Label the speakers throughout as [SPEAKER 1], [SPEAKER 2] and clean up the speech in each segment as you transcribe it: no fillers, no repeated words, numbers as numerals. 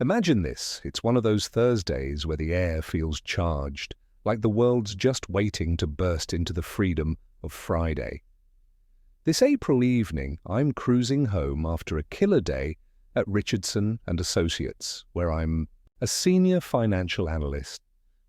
[SPEAKER 1] Imagine this, it's one of those Thursdays where the air feels charged, like the world's just waiting to burst into the freedom of Friday. This April evening, I'm cruising home after a killer day at Richardson and Associates, where I'm a senior financial analyst.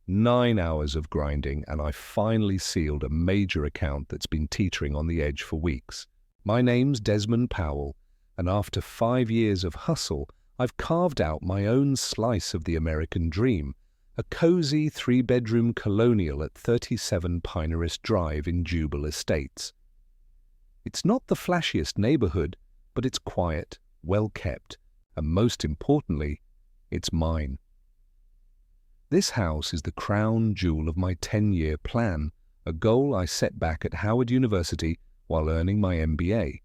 [SPEAKER 1] 9 hours of grinding, and I finally sealed a major account that's been teetering on the edge for weeks. My name's Desmond Powell, and after 5 years of hustle, I've carved out my own slice of the American dream, a cozy 3-bedroom colonial at 37 Pinehurst Drive in Jubal Estates. It's not the flashiest neighborhood, but it's quiet, well-kept, and most importantly, it's mine. This house is the crown jewel of my 10-year plan, a goal I set back at Howard University while earning my MBA.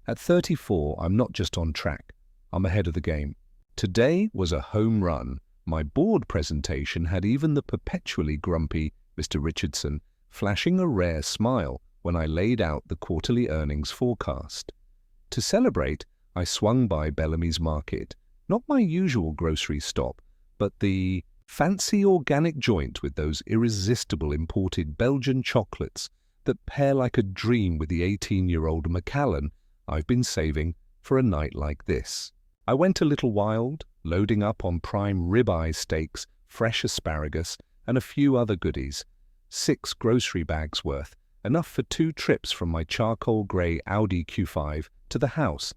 [SPEAKER 1] At 34, I'm not just on track, I'm ahead of the game. Today was a home run. My board presentation had even the perpetually grumpy Mr. Richardson flashing a rare smile when I laid out the quarterly earnings forecast. To celebrate, I swung by Bellamy's Market, not my usual grocery stop, but the fancy organic joint with those irresistible imported Belgian chocolates that pair like a dream with the 18-year-old Macallan I've been saving for a night like this. I went a little wild, loading up on prime ribeye steaks, fresh asparagus, and a few other goodies. 6 grocery bags worth, enough for 2 trips from my charcoal grey Audi Q5 to the house.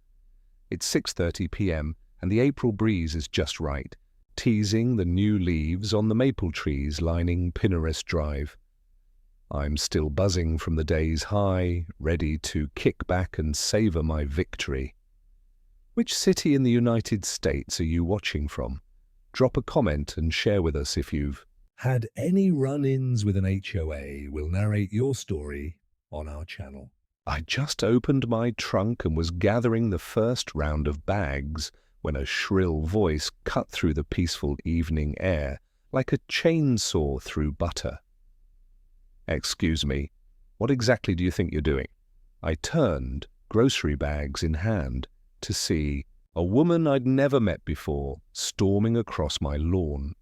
[SPEAKER 1] It's 6:30 p.m. and the April breeze is just right, teasing the new leaves on the maple trees lining Pinehurst Drive. I'm still buzzing from the day's high, ready to kick back and savor my victory. Which city in the United States are you watching from? Drop a comment and share with us if you've had any run-ins with an HOA. We'll narrate your story on our channel. I just opened my trunk and was gathering the first round of bags when a shrill voice cut through the peaceful evening air like a chainsaw through butter. "Excuse me, what exactly do you think you're doing?" I turned, grocery bags in hand, to see a woman I'd never met before storming across my lawn.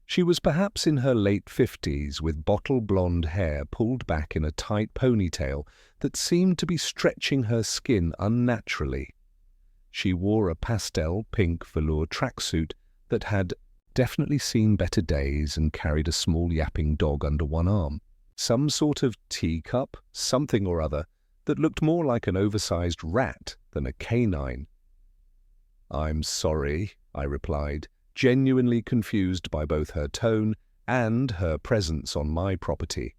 [SPEAKER 1] She was perhaps in her late 50s with bottle blonde hair pulled back in a tight ponytail that seemed to be stretching her skin unnaturally. She wore a pastel pink velour tracksuit that had definitely seen better days and carried a small yapping dog under one arm. Some sort of teacup, something or other, that looked more like an oversized rat than a canine. "I'm sorry," I replied, genuinely confused by both her tone and her presence on my property.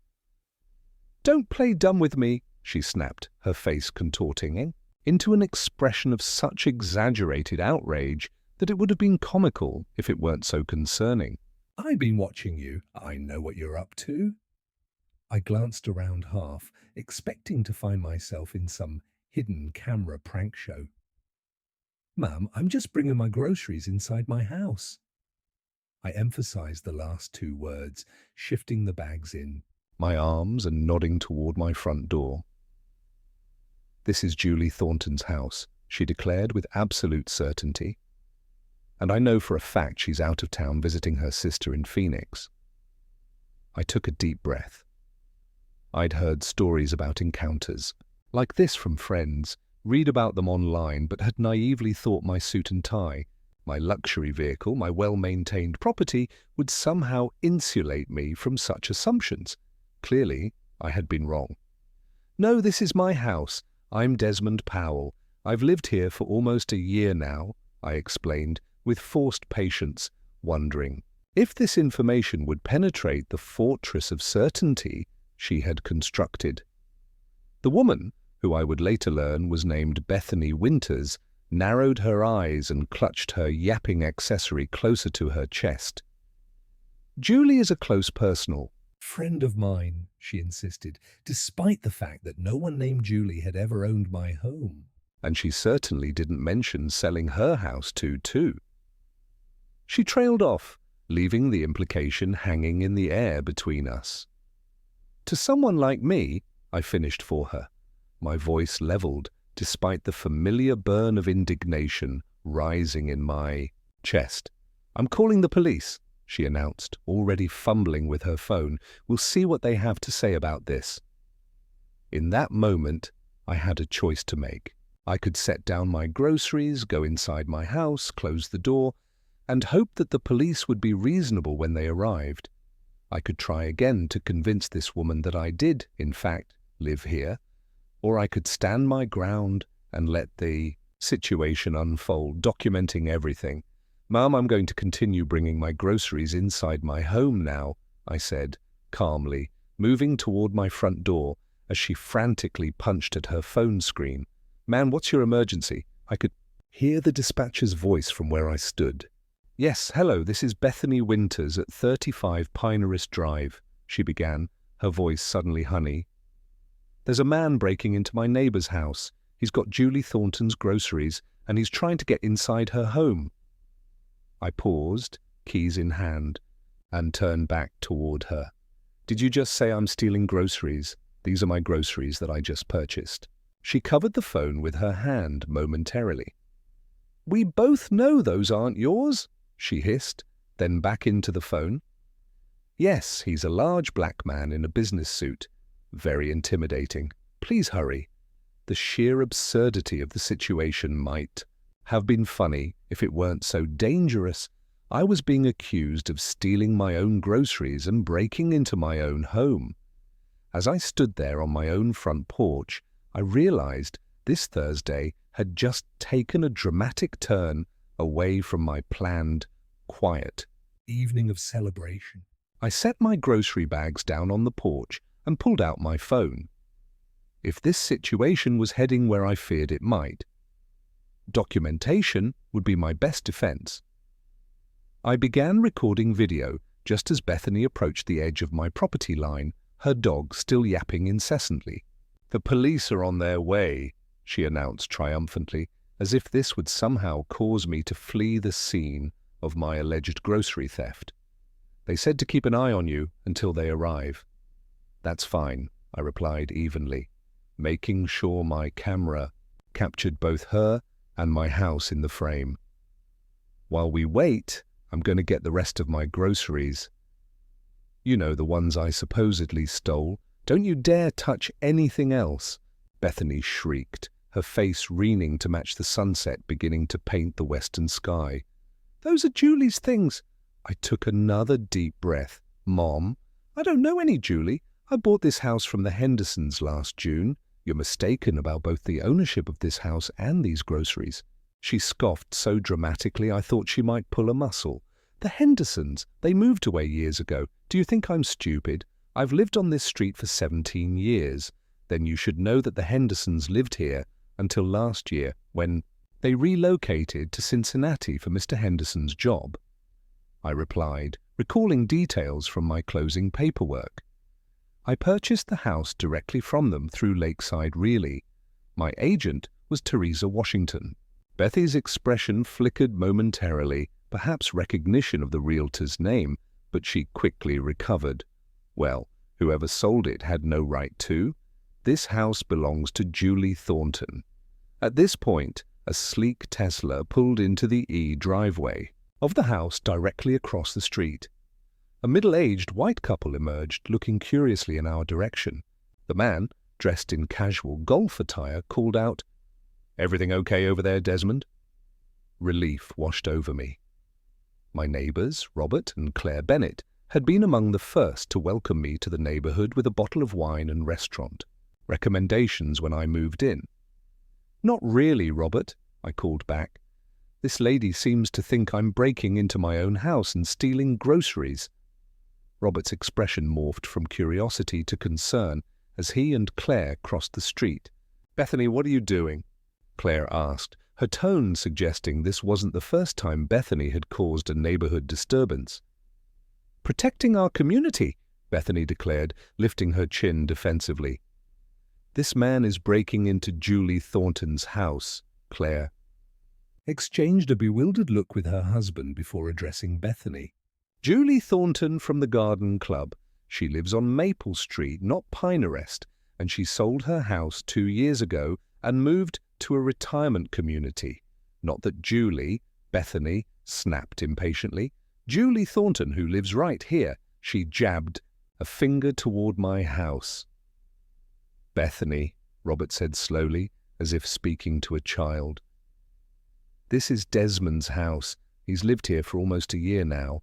[SPEAKER 1] "Don't play dumb with me," she snapped, her face contorting into an expression of such exaggerated outrage that it would have been comical if it weren't so concerning. "I've been watching you. I know what you're up to." I glanced around half, expecting to find myself in some hidden camera prank show. "Ma'am, I'm just bringing my groceries inside my house." I emphasized the last 2 words, shifting the bags in my arms and nodding toward my front door. "This is Julie Thornton's house," she declared with absolute certainty. "And I know for a fact she's out of town visiting her sister in Phoenix." I took a deep breath. I'd heard stories about encounters like this from friends, read about them online, but had naively thought my suit and tie, my luxury vehicle, my well-maintained property would somehow insulate me from such assumptions. Clearly, I had been wrong. "No, this is my house. I'm Desmond Powell. I've lived here for almost a year now," I explained, with forced patience, wondering if this information would penetrate the fortress of certainty she had constructed. The woman, who I would later learn was named Bethany Winters, narrowed her eyes and clutched her yapping accessory closer to her chest. "Julie is a close personal friend of mine," she insisted, despite the fact that no one named Julie had ever owned my home. And she certainly didn't mention selling her house too. She trailed off, leaving the implication hanging in the air between us. "To someone like me," I finished for her, my voice leveled despite the familiar burn of indignation rising in my chest. "I'm calling the police," she announced, already fumbling with her phone. "We'll see what they have to say about this." In that moment, I had a choice to make. I could set down my groceries, go inside my house, close the door, and hope that the police would be reasonable when they arrived. I could try again to convince this woman that I did, in fact, live here, or I could stand my ground and let the situation unfold, documenting everything. "Mum, I'm going to continue bringing my groceries inside my home now," I said, calmly, moving toward my front door as she frantically punched at her phone screen. "Man, what's your emergency?" I could hear the dispatcher's voice from where I stood. "Yes, hello, this is Bethany Winters at 35 Pinehurst Drive," she began, her voice suddenly honey. "There's a man breaking into my neighbor's house. He's got Julie Thornton's groceries, and he's trying to get inside her home." I paused, keys in hand, and turned back toward her. "Did you just say I'm stealing groceries? These are my groceries that I just purchased." She covered the phone with her hand momentarily. "We both know those aren't yours," she hissed, then back into the phone. "Yes, he's a large black man in a business suit. Very intimidating. Please hurry." The sheer absurdity of the situation might have been funny if it weren't so dangerous. I was being accused of stealing my own groceries and breaking into my own home. As I stood there on my own front porch, I realized this Thursday had just taken a dramatic turn away from my planned, quiet evening of celebration. I set my grocery bags down on the porch and pulled out my phone. If this situation was heading where I feared it might, documentation would be my best defense. I began recording video just as Bethany approached the edge of my property line, her dog still yapping incessantly. "The police are on their way," she announced triumphantly, as if this would somehow cause me to flee the scene of my alleged grocery theft. "They said to keep an eye on you until they arrive." "That's fine," I replied evenly, making sure my camera captured both her and my house in the frame. "While we wait, I'm going to get the rest of my groceries. You know, the ones I supposedly stole. Don't you dare touch anything else," Bethany shrieked, her face reining to match the sunset beginning to paint the western sky. "Those are Julie's things." I took another deep breath. "Mom, I don't know any Julie. I bought this house from the Hendersons last June. You're mistaken about both the ownership of this house and these groceries." She scoffed so dramatically I thought she might pull a muscle. "The Hendersons, they moved away years ago. Do you think I'm stupid? I've lived on this street for 17 years. Then you should know that the Hendersons lived here until last year when they relocated to Cincinnati for Mr. Henderson's job," I replied, recalling details from my closing paperwork. "I purchased the house directly from them through Lakeside Realty. My agent was Teresa Washington." Bethy's expression flickered momentarily, perhaps recognition of the realtor's name, but she quickly recovered. "Well, whoever sold it had no right to. This house belongs to Julie Thornton." At this point, a sleek Tesla pulled into the driveway of the house directly across the street. A middle-aged white couple emerged, looking curiously in our direction. The man, dressed in casual golf attire, called out, "Everything okay over there, Desmond?" Relief washed over me. My neighbors, Robert and Claire Bennett, had been among the first to welcome me to the neighborhood with a bottle of wine and restaurant recommendations when I moved in. "Not really, Robert," I called back. "This lady seems to think I'm breaking into my own house and stealing groceries." Robert's expression morphed from curiosity to concern as he and Claire crossed the street. "Bethany, what are you doing?" Claire asked, her tone suggesting this wasn't the first time Bethany had caused a neighborhood disturbance. "Protecting our community," Bethany declared, lifting her chin defensively. "This man is breaking into Julie Thornton's house," Claire exchanged a bewildered look with her husband before addressing Bethany. "Julie Thornton from the Garden Club. She lives on Maple Street, not Pinehurst, and she sold her house 2 years ago and moved to a retirement community. Not that Julie, Bethany, snapped impatiently. Julie Thornton, who lives right here. She jabbed a finger toward my house. Bethany, Robert said slowly, as if speaking to a child. This is Desmond's house. He's lived here for almost a year now.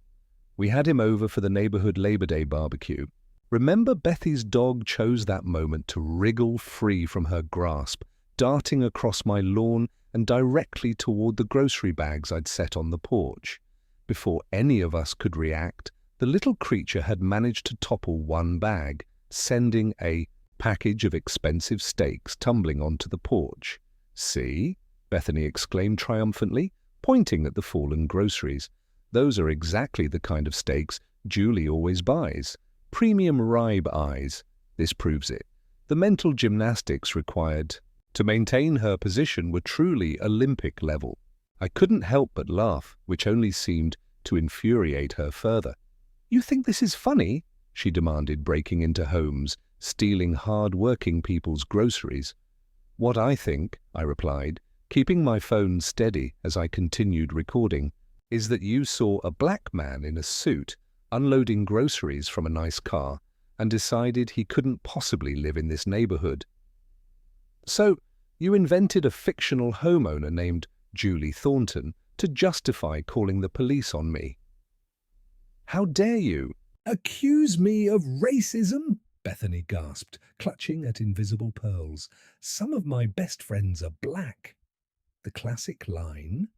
[SPEAKER 1] We had him over for the neighborhood Labor Day barbecue. Remember, Bethy's dog chose that moment to wriggle free from her grasp, darting across my lawn and directly toward the grocery bags I'd set on the porch. Before any of us could react, the little creature had managed to topple one bag, sending a package of expensive steaks tumbling onto the porch. "See?" Bethany exclaimed triumphantly, pointing at the fallen groceries. "Those are exactly the kind of steaks Julie always buys. Premium rib eyes. This proves it. The mental gymnastics required to maintain her position were truly Olympic level." I couldn't help but laugh, which only seemed to infuriate her further. "You think this is funny?" she demanded, breaking into homes, stealing hard-working people's groceries. "What I think," I replied, keeping my phone steady as I continued recording, "is that you saw a black man in a suit unloading groceries from a nice car and decided he couldn't possibly live in this neighborhood. So you invented a fictional homeowner named Julie Thornton to justify calling the police on me. How dare you?" "Accuse me of racism?" Bethany gasped, clutching at invisible pearls. "Some of my best friends are black." The classic line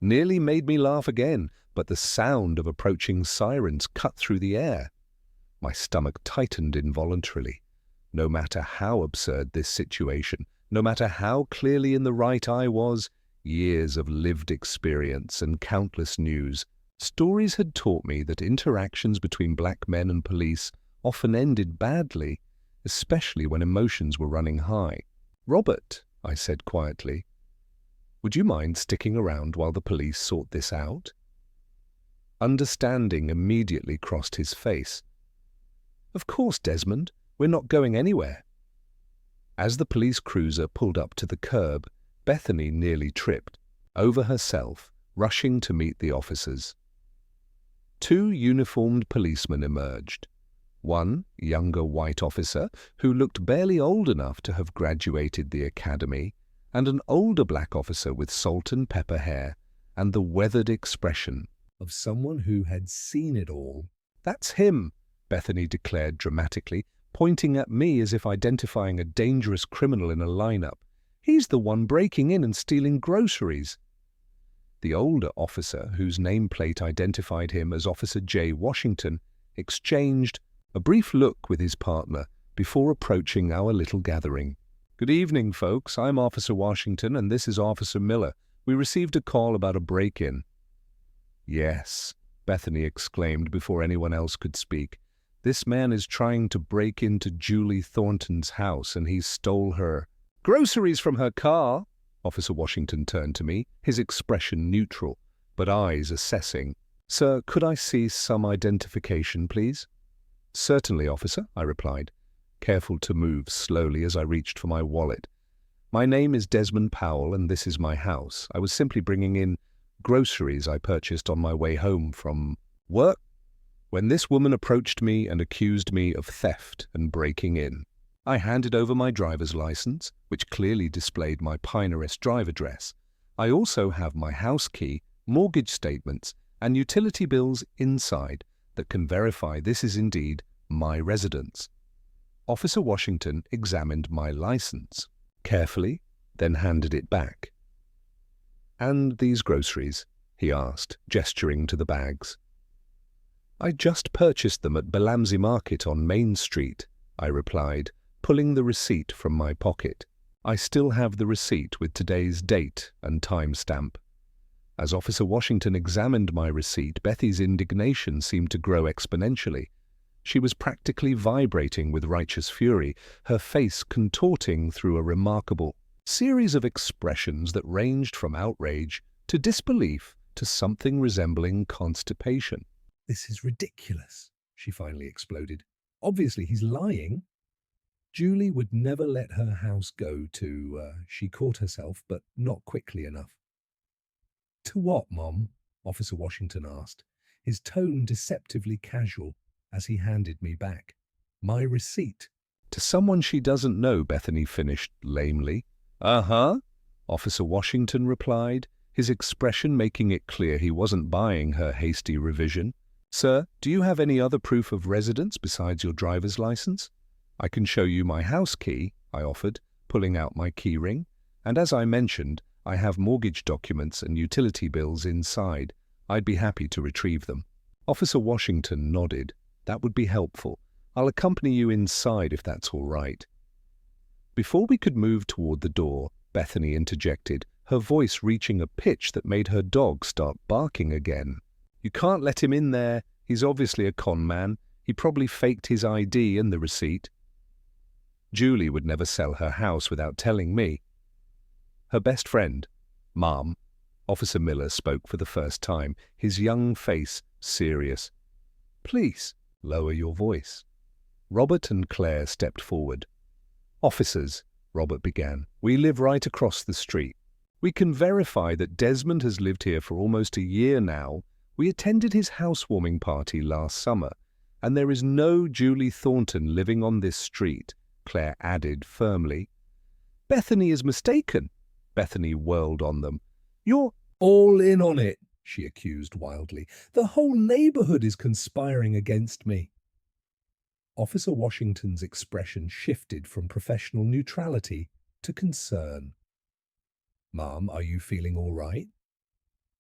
[SPEAKER 1] nearly made me laugh again, but the sound of approaching sirens cut through the air. My stomach tightened involuntarily. No matter how absurd this situation, no matter how clearly in the right I was, years of lived experience and countless news, stories had taught me that interactions between black men and police often ended badly, especially when emotions were running high. "Robert," I said quietly, "would you mind sticking around while the police sort this out?" Understanding immediately crossed his face. "Of course, Desmond. We're not going anywhere." As the police cruiser pulled up to the curb, Bethany nearly tripped over herself, rushing to meet the officers. Two uniformed policemen emerged. One, younger white officer, who looked barely old enough to have graduated the academy, and an older black officer with salt and pepper hair and the weathered expression of someone who had seen it all. "That's him," Bethany declared dramatically, pointing at me as if identifying a dangerous criminal in a lineup. "He's the one breaking in and stealing groceries." The older officer, whose nameplate identified him as Officer J. Washington, exchanged a brief look with his partner before approaching our little gathering. "Good evening, folks. I'm Officer Washington, and this is Officer Miller. We received a call about a break-in." "Yes," Bethany exclaimed before anyone else could speak. "This man is trying to break into Julie Thornton's house, and he stole her groceries from her car." Officer Washington turned to me, his expression neutral, but eyes assessing. "Sir, could I see some identification, please?" "Certainly, officer," I replied, careful to move slowly as I reached for my wallet. "My name is Desmond Powell, and this is my house. I was simply bringing in groceries I purchased on my way home from work when this woman approached me and accused me of theft and breaking in. I handed over my driver's license, which clearly displayed my Pinterest drive address. I also have my house key, mortgage statements, and utility bills inside that can verify this is indeed my residence." Officer Washington examined my license carefully, then handed it back. "And these groceries?" he asked, gesturing to the bags. "I just purchased them at Belamsi Market on Main Street," I replied, pulling the receipt from my pocket. I still have the receipt with today's date and timestamp. As Officer Washington examined my receipt, Bethy's indignation seemed to grow exponentially. She was practically vibrating with righteous fury, her face contorting through a remarkable series of expressions that ranged from outrage to disbelief to something resembling constipation. "This is ridiculous," she finally exploded. "Obviously he's lying. Julie would never let her house go to," she caught herself, but not quickly enough. To what, Mom? Officer Washington asked, his tone deceptively casual as he handed me back my receipt. To someone she doesn't know, Bethany finished lamely. Uh-huh, Officer Washington replied, his expression making it clear he wasn't buying her hasty revision. Sir, do you have any other proof of residence besides your driver's license? I can show you my house key, I offered, pulling out my key ring. And as I mentioned, I have mortgage documents and utility bills inside. I'd be happy to retrieve them. Officer Washington nodded. That would be helpful. I'll accompany you inside if that's all right. Before we could move toward the door, Bethany interjected, her voice reaching a pitch that made her dog start barking again. You can't let him in there. He's obviously a con man. He probably faked his ID and the receipt. Julie would never sell her house without telling me. Her best friend, Mom. Officer Miller spoke for the first time, his young face serious. Please, lower your voice. Robert and Claire stepped forward. Officers, Robert began, we live right across the street. We can verify that Desmond has lived here for almost a year now. We attended his housewarming party last summer, and there is no Julie Thornton living on this street, Claire added firmly. Bethany is mistaken, Bethany whirled on them. You're all in on it, she accused wildly. The whole neighborhood is conspiring against me. Officer Washington's expression shifted from professional neutrality to concern. Mom, are you feeling all right?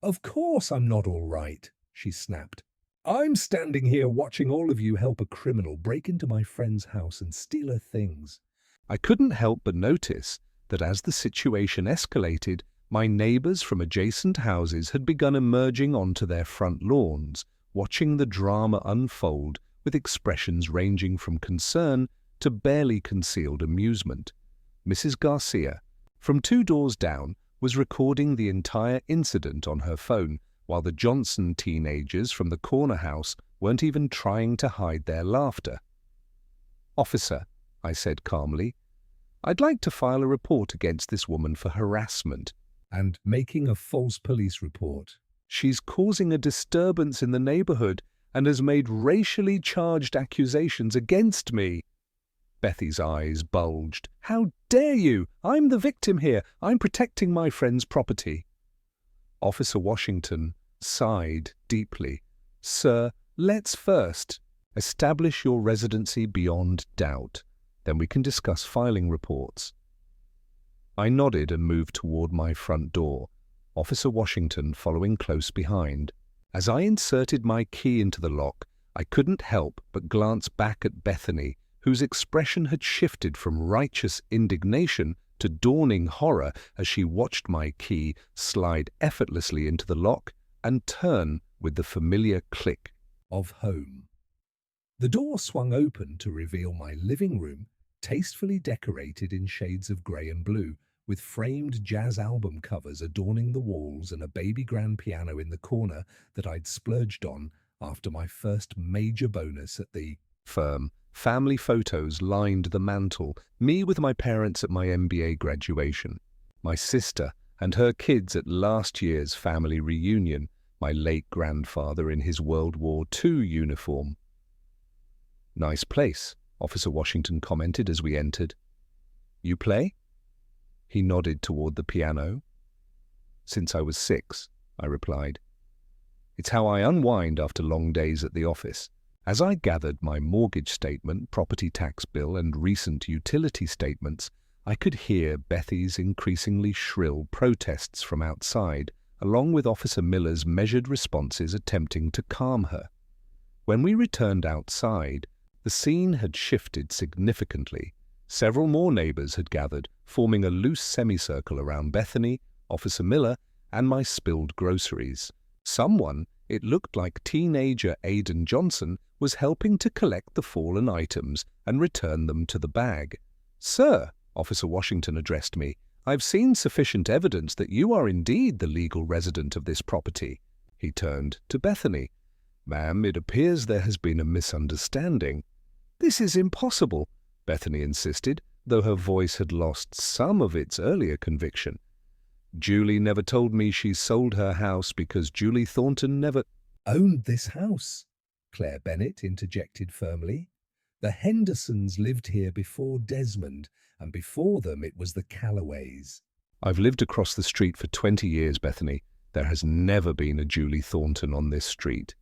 [SPEAKER 1] Of course I'm not all right, she snapped. I'm standing here watching all of you help a criminal break into my friend's house and steal her things. I couldn't help but notice that as the situation escalated, my neighbors from adjacent houses had begun emerging onto their front lawns, watching the drama unfold with expressions ranging from concern to barely concealed amusement. Mrs. Garcia, from 2 doors down, was recording the entire incident on her phone, while the Johnson teenagers from the corner house weren't even trying to hide their laughter. Officer, I said calmly, I'd like to file a report against this woman for harassment and making a false police report. She's causing a disturbance in the neighborhood and has made racially charged accusations against me. Bethy's eyes bulged. How dare you? I'm the victim here. I'm protecting my friend's property. Officer Washington sighed deeply. Sir, let's first establish your residency beyond doubt. Then we can discuss filing reports. I nodded and moved toward my front door, Officer Washington following close behind. As I inserted my key into the lock, I couldn't help but glance back at Bethany, whose expression had shifted from righteous indignation to dawning horror as she watched my key slide effortlessly into the lock and turn with the familiar click of home. The door swung open to reveal my living room, tastefully decorated in shades of grey and blue, with framed jazz album covers adorning the walls and a baby grand piano in the corner that I'd splurged on after my first major bonus at the firm. Family photos lined the mantel, me with my parents at my MBA graduation, my sister and her kids at last year's family reunion, my late grandfather in his World War II uniform. Nice place, Officer Washington commented as we entered. You play? He nodded toward the piano. Since I was 6, I replied. It's how I unwind after long days at the office. As I gathered my mortgage statement, property tax bill, and recent utility statements, I could hear Bethy's increasingly shrill protests from outside, along with Officer Miller's measured responses attempting to calm her. When we returned outside, the scene had shifted significantly. Several more neighbors had gathered, forming a loose semicircle around Bethany, Officer Miller, and my spilled groceries. Someone, it looked like teenager Aidan Johnson, was helping to collect the fallen items and return them to the bag. Sir, Officer Washington addressed me, I've seen sufficient evidence that you are indeed the legal resident of this property. He turned to Bethany. Ma'am, it appears there has been a misunderstanding. This is impossible, Bethany insisted, though her voice had lost some of its earlier conviction. Julie never told me she sold her house because Julie Thornton never
[SPEAKER 2] Owned this house, Claire Bennett interjected firmly. The Hendersons lived here before Desmond, and before them it was the Callaways.
[SPEAKER 1] I've lived across the street for 20 years, Bethany. There has never been a Julie Thornton on this street.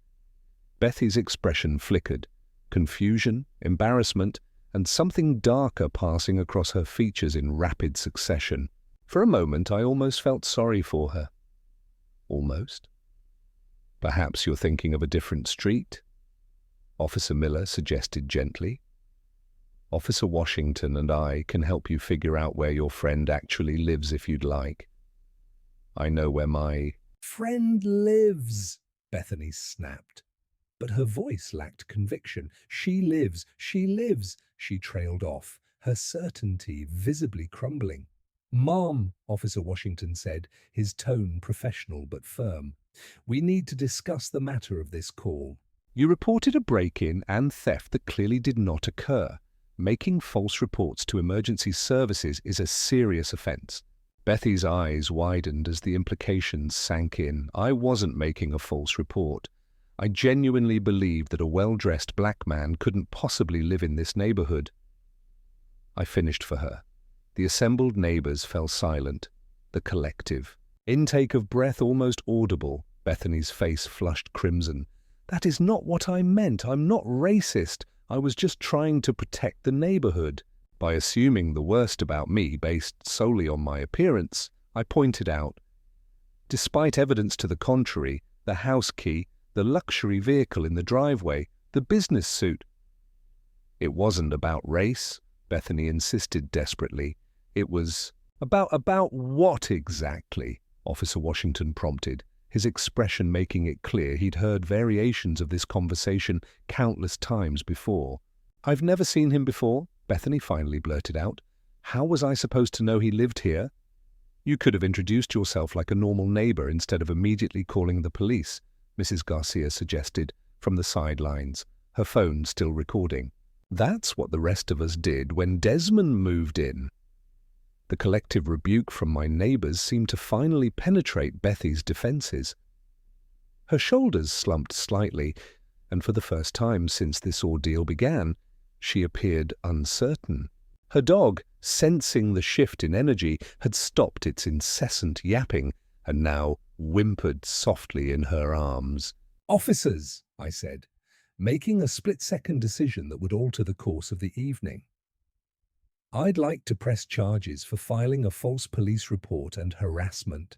[SPEAKER 1] Bethy's expression flickered, confusion, embarrassment, and something darker passing across her features in rapid succession. For a moment, I almost felt sorry for her. Almost. Perhaps you're thinking of a different street? Officer Miller suggested gently. Officer Washington and I can help you figure out where your friend actually lives if you'd like. I know where my
[SPEAKER 2] Friend lives, Bethany snapped. But her voice lacked conviction. She lives, she trailed off, her certainty visibly crumbling. Ma'am, Officer Washington said, his tone professional but firm. We need to discuss the matter of this call.
[SPEAKER 1] You reported a break-in and theft that clearly did not occur. Making false reports to emergency services is a serious offense. Bethy's eyes widened as the implications sank in. I wasn't making a false report. I genuinely believed that a well-dressed black man couldn't possibly live in this neighborhood. I finished for her. The assembled neighbors fell silent. The collective. Intake of breath almost audible. Bethany's face flushed crimson. That is not what I meant. I'm not racist. I was just trying to protect the neighborhood. By assuming the worst about me based solely on my appearance, I pointed out, despite evidence to the contrary, the house key, the luxury vehicle in the driveway, the business suit. It wasn't about race, Bethany insisted desperately. It was about what exactly? Officer Washington prompted, his expression making it clear he'd heard variations of this conversation countless times before. I've never seen him before, Bethany finally blurted out. How was I supposed to know he lived here? You could have introduced yourself like a normal neighbor instead of immediately calling the police, Mrs. Garcia suggested, from the sidelines, her phone still recording. That's what the rest of us did when Desmond moved in. The collective rebuke from my neighbors seemed to finally penetrate Bethy's defenses. Her shoulders slumped slightly, and for the first time since this ordeal began, she appeared uncertain. Her dog, sensing the shift in energy, had stopped its incessant yapping and now whimpered softly in her arms.
[SPEAKER 2] Officers, I said, making a split-second decision that would alter the course of the evening. I'd like to press charges for filing a false police report and harassment.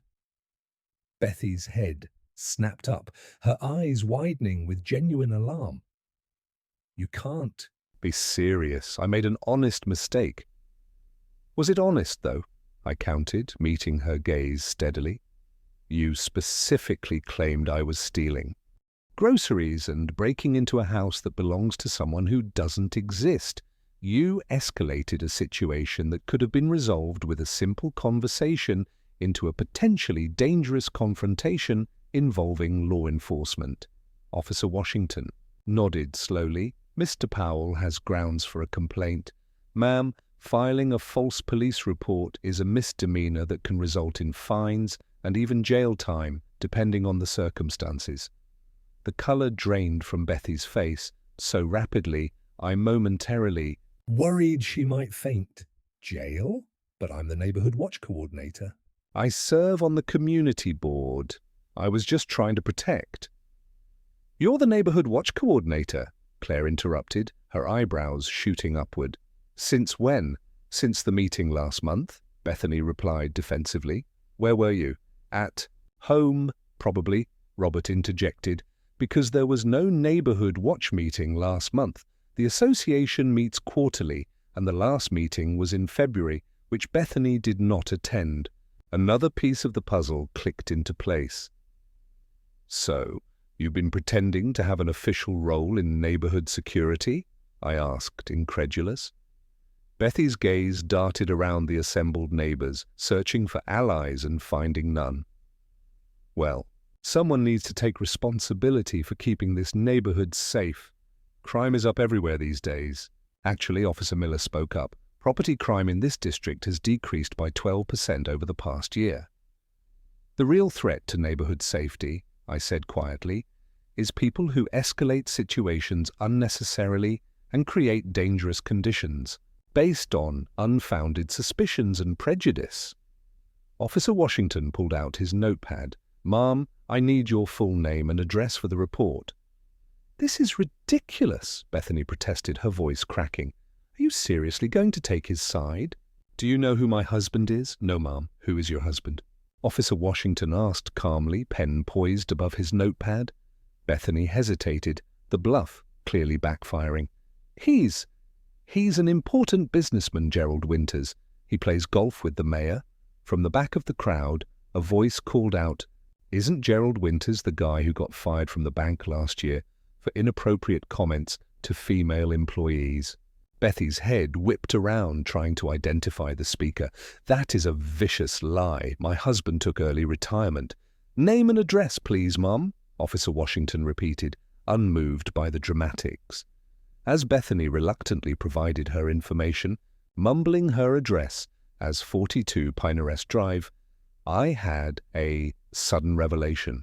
[SPEAKER 2] Bethy's head snapped up, her eyes widening with genuine alarm. You can't.
[SPEAKER 1] Be serious. I made an honest mistake. Was it honest, though? I counted, meeting her gaze steadily. You specifically claimed I was stealing groceries and breaking into a house that belongs to someone who doesn't exist. You escalated a situation that could have been resolved with a simple conversation into a potentially dangerous confrontation involving law enforcement. Officer Washington nodded slowly. Mr. Powell has grounds for a complaint. Ma'am, filing a false police report is a misdemeanor that can result in fines and even jail time, depending on the circumstances. The color drained from Bethy's face so rapidly, I momentarily
[SPEAKER 2] worried she might faint. Jail? But I'm the neighborhood watch coordinator.
[SPEAKER 1] I serve on the community board. I was just trying to protect. You're the neighborhood watch coordinator, Claire interrupted, her eyebrows shooting upward. Since when? Since the meeting last month, Bethany replied defensively. Where were you? At home, probably, Robert interjected, because there was no neighborhood watch meeting last month. The association meets quarterly, and the last meeting was in February, which Bethany did not attend. Another piece of the puzzle clicked into place. So, you've been pretending to have an official role in neighborhood security? I asked, incredulous. Bethy's gaze darted around the assembled neighbors, searching for allies and finding none. Well, someone needs to take responsibility for keeping this neighborhood safe. Crime is up everywhere these days. Actually, Officer Miller spoke up. Property crime in this district has decreased by 12% over the past year. The real threat to neighborhood safety, I said quietly, is people who escalate situations unnecessarily and create dangerous conditions based on unfounded suspicions and prejudice. Officer Washington pulled out his notepad. "Ma'am, I need your full name and address for the report." "This is ridiculous," Bethany protested, her voice cracking. "Are you seriously going to take his side?" "Do you know who my husband is?" "No, ma'am. Who is your husband?" Officer Washington asked calmly, pen poised above his notepad. Bethany hesitated, the bluff clearly backfiring. He's an important businessman, Gerald Winters. He plays golf with the mayor." From the back of the crowd, a voice called out, "Isn't Gerald Winters the guy who got fired from the bank last year for inappropriate comments to female employees?" Bethy's head whipped around, trying to identify the speaker. "That is a vicious lie. My husband took early retirement." "Name and address, please, Mum," Officer Washington repeated, unmoved by the dramatics. As Bethany reluctantly provided her information, mumbling her address as 42 Pinehurst Drive, I had a sudden revelation.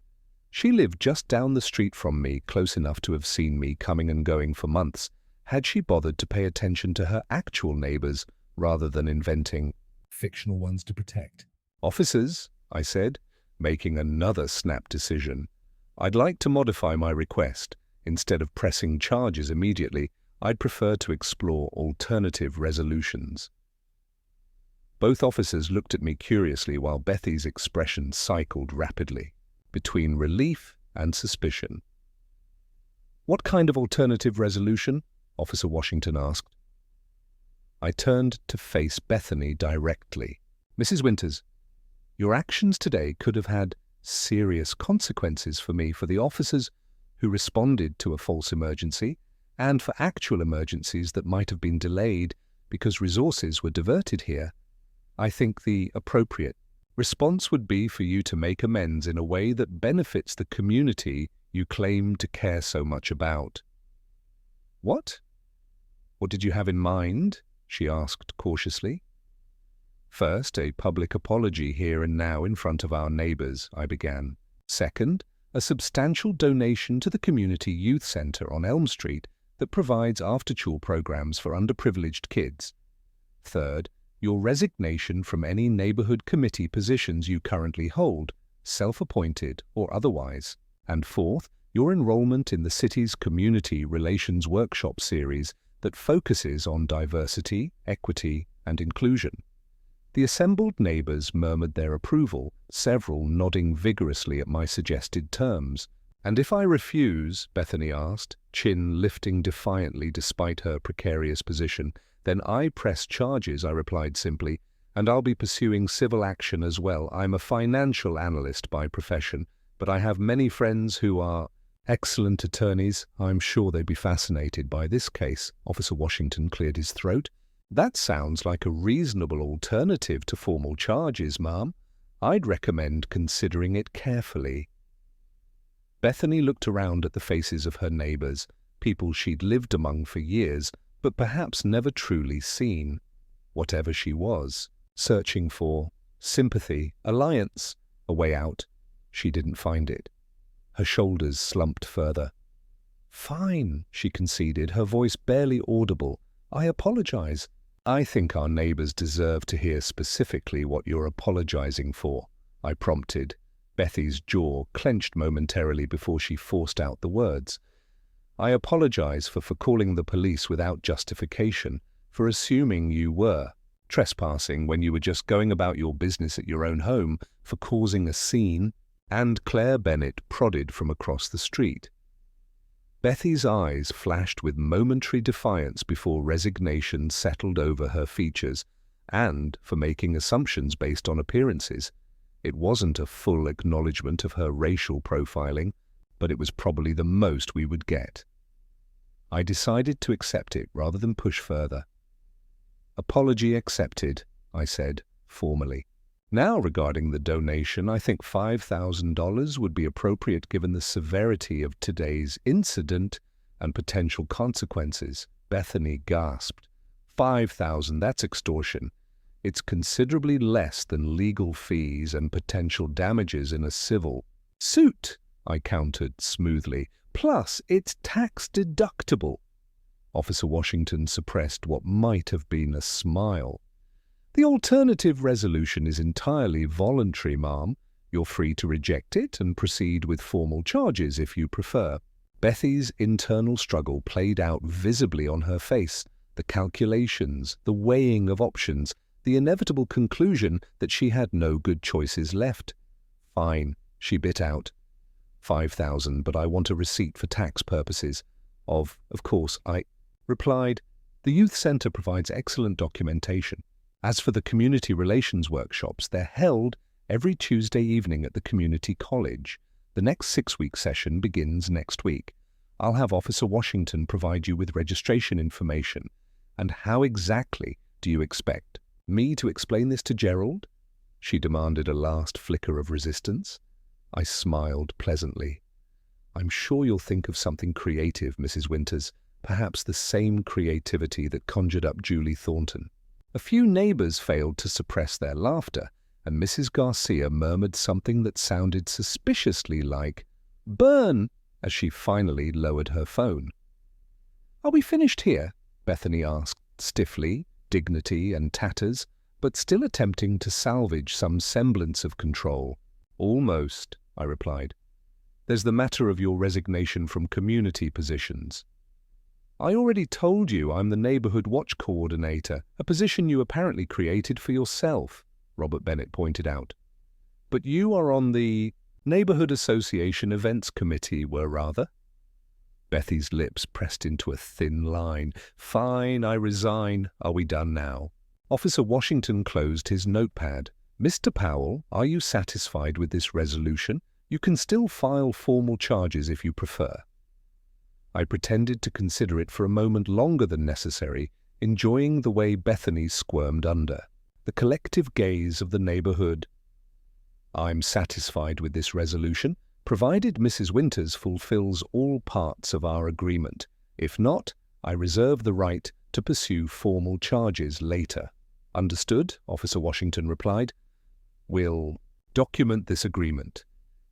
[SPEAKER 1] She lived just down the street from me, close enough to have seen me coming and going for months. Had she bothered to pay attention to her actual neighbors rather than inventing
[SPEAKER 2] fictional ones to protect?
[SPEAKER 1] "Officers," I said, making another snap decision, "I'd like to modify my request. Instead of pressing charges immediately, I'd prefer to explore alternative resolutions." Both officers looked at me curiously while Bethy's expression cycled rapidly between relief and suspicion. "What kind of alternative resolution?" Officer Washington asked. I turned to face Bethany directly. "Mrs. Winters, your actions today could have had serious consequences for me, for the officers who responded to a false emergency, and for actual emergencies that might have been delayed because resources were diverted here. I think the appropriate response would be for you to make amends in a way that benefits the community you claim to care so much about." "What? What did you have in mind?" she asked cautiously. "First, a public apology here and now in front of our neighbors," I began. "Second, a substantial donation to the Community Youth Center on Elm Street that provides after-school programs for underprivileged kids. Third, your resignation from any neighborhood committee positions you currently hold, self-appointed or otherwise. And fourth, your enrollment in the city's Community Relations Workshop series that focuses on diversity, equity, and inclusion." The assembled neighbors murmured their approval, several nodding vigorously at my suggested terms. "And if I refuse," Bethany asked, chin lifting defiantly despite her precarious position, "then I press charges," I replied simply, "and I'll be pursuing civil action as well. I'm a financial analyst by profession, but I have many friends who are excellent attorneys. I'm sure they'd be fascinated by this case." Officer Washington cleared his throat. "That sounds like a reasonable alternative to formal charges, ma'am. I'd recommend considering it carefully." Bethany looked around at the faces of her neighbors, people she'd lived among for years, but perhaps never truly seen. Whatever she was, searching for sympathy, alliance, a way out, she didn't find it. Her shoulders slumped further. "Fine," she conceded, her voice barely audible. "I apologize. I think our neighbors deserve to hear specifically what you're apologizing for," I prompted. Bethy's jaw clenched momentarily before she forced out the words. "I apologize for calling the police without justification, for assuming you were trespassing when you were just going about your business at your own home, for causing a scene," and Claire Bennett prodded from across the street. Bethy's eyes flashed with momentary defiance before resignation settled over her features, and for making assumptions based on appearances. It wasn't a full acknowledgement of her racial profiling, but it was probably the most we would get. I decided to accept it rather than push further. "Apology accepted," I said, formally. "Now, regarding the donation, I think $5,000 would be appropriate given the severity of today's incident and potential consequences." Bethany gasped. "$5,000, that's extortion. It's considerably less than legal fees and potential damages in a civil suit, I countered smoothly. Plus, it's tax-deductible. Officer Washington suppressed what might have been a smile. The alternative resolution is entirely voluntary, ma'am. You're free to reject it and proceed with formal charges if you prefer. Bethy's internal struggle played out visibly on her face, the calculations, the weighing of options, the inevitable conclusion that she had no good choices left. Fine, she bit out. 5,000, but I want a receipt for tax purposes. Of course, I replied. The youth centre provides excellent documentation. As for the community relations workshops, they're held every Tuesday evening at the community college. The next 6-week session begins next week. I'll have Officer Washington provide you with registration information. And how exactly do you expect me to explain this to Gerald? She demanded a last flicker of resistance. I smiled pleasantly. I'm sure you'll think of something creative, Mrs. Winters, perhaps the same creativity that conjured up Julie Thornton. A few neighbours failed to suppress their laughter, and Mrs. Garcia murmured something that sounded suspiciously like "burn" as she finally lowered her phone. Are we finished here? Bethany asked stiffly, dignity and tatters, but still attempting to salvage some semblance of control. Almost, I replied. There's the matter of your resignation from community positions. I already told you I'm the neighborhood watch coordinator, a position you apparently created for yourself, Robert Bennett pointed out. But you are on the Neighborhood Association Events Committee, were rather? Bethy's lips pressed into a thin line. Fine, I resign. Are we done now? Officer Washington closed his notepad. Mr. Powell, are you satisfied with this resolution? You can still file formal charges if you prefer. I pretended to consider it for a moment longer than necessary, enjoying the way Bethany squirmed under. The collective gaze of the neighborhood. I'm satisfied with this resolution, provided Mrs. Winters fulfills all parts of our agreement. If not, I reserve the right to pursue formal charges later. Understood, Officer Washington replied. We'll document this agreement.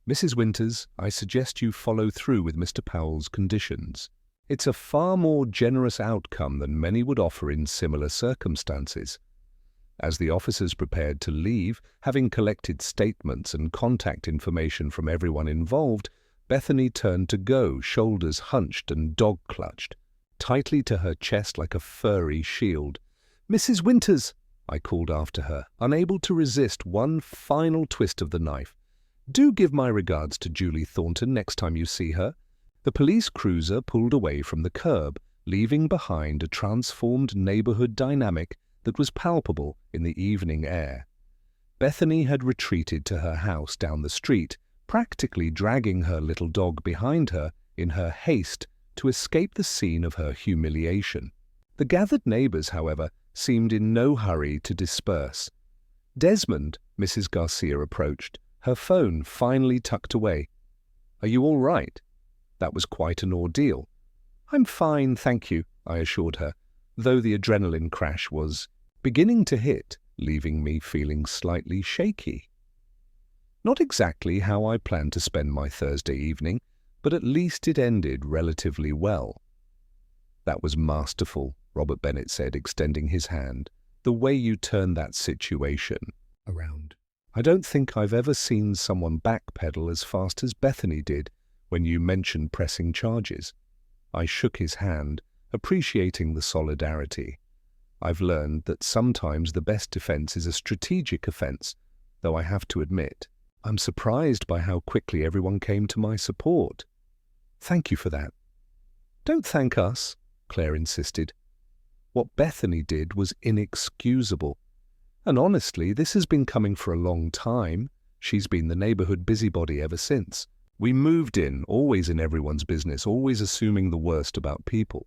[SPEAKER 1] Mrs. Winters, I suggest you follow through with Mr. Powell's conditions. It's a far more generous outcome than many would offer in similar circumstances. As the officers prepared to leave, having collected statements and contact information from everyone involved, Bethany turned to go, shoulders hunched and dog-clutched, tightly to her chest like a furry shield. Mrs. Winters, I called after her, unable to resist one final twist of the knife. Do give my regards to Julie Thornton next time you see her. The police cruiser pulled away from the curb, leaving behind a transformed neighborhood dynamic that was palpable in the evening air. Bethany had retreated to her house down the street, practically dragging her little dog behind her in her haste to escape the scene of her humiliation. The gathered neighbors, however, seemed in no hurry to disperse. Desmond, Mrs. Garcia approached, her phone finally tucked away. Are you all right? That was quite an ordeal. I'm fine, thank you, I assured her, though the adrenaline crash was beginning to hit, leaving me feeling slightly shaky. Not exactly how I planned to spend my Thursday evening, but at least it ended relatively well. That was masterful, Robert Bennett said, extending his hand. The way you turned that situation around. I don't think I've ever seen someone backpedal as fast as Bethany did when you mentioned pressing charges. I shook his hand, appreciating the solidarity. I've learned that sometimes the best defense is a strategic offense, though I have to admit, I'm surprised by how quickly everyone came to my support. Thank you for that. Don't thank us, Claire insisted. What Bethany did was inexcusable. And honestly, this has been coming for a long time. She's been the neighborhood busybody ever since. We moved in, always in everyone's business, always assuming the worst about people.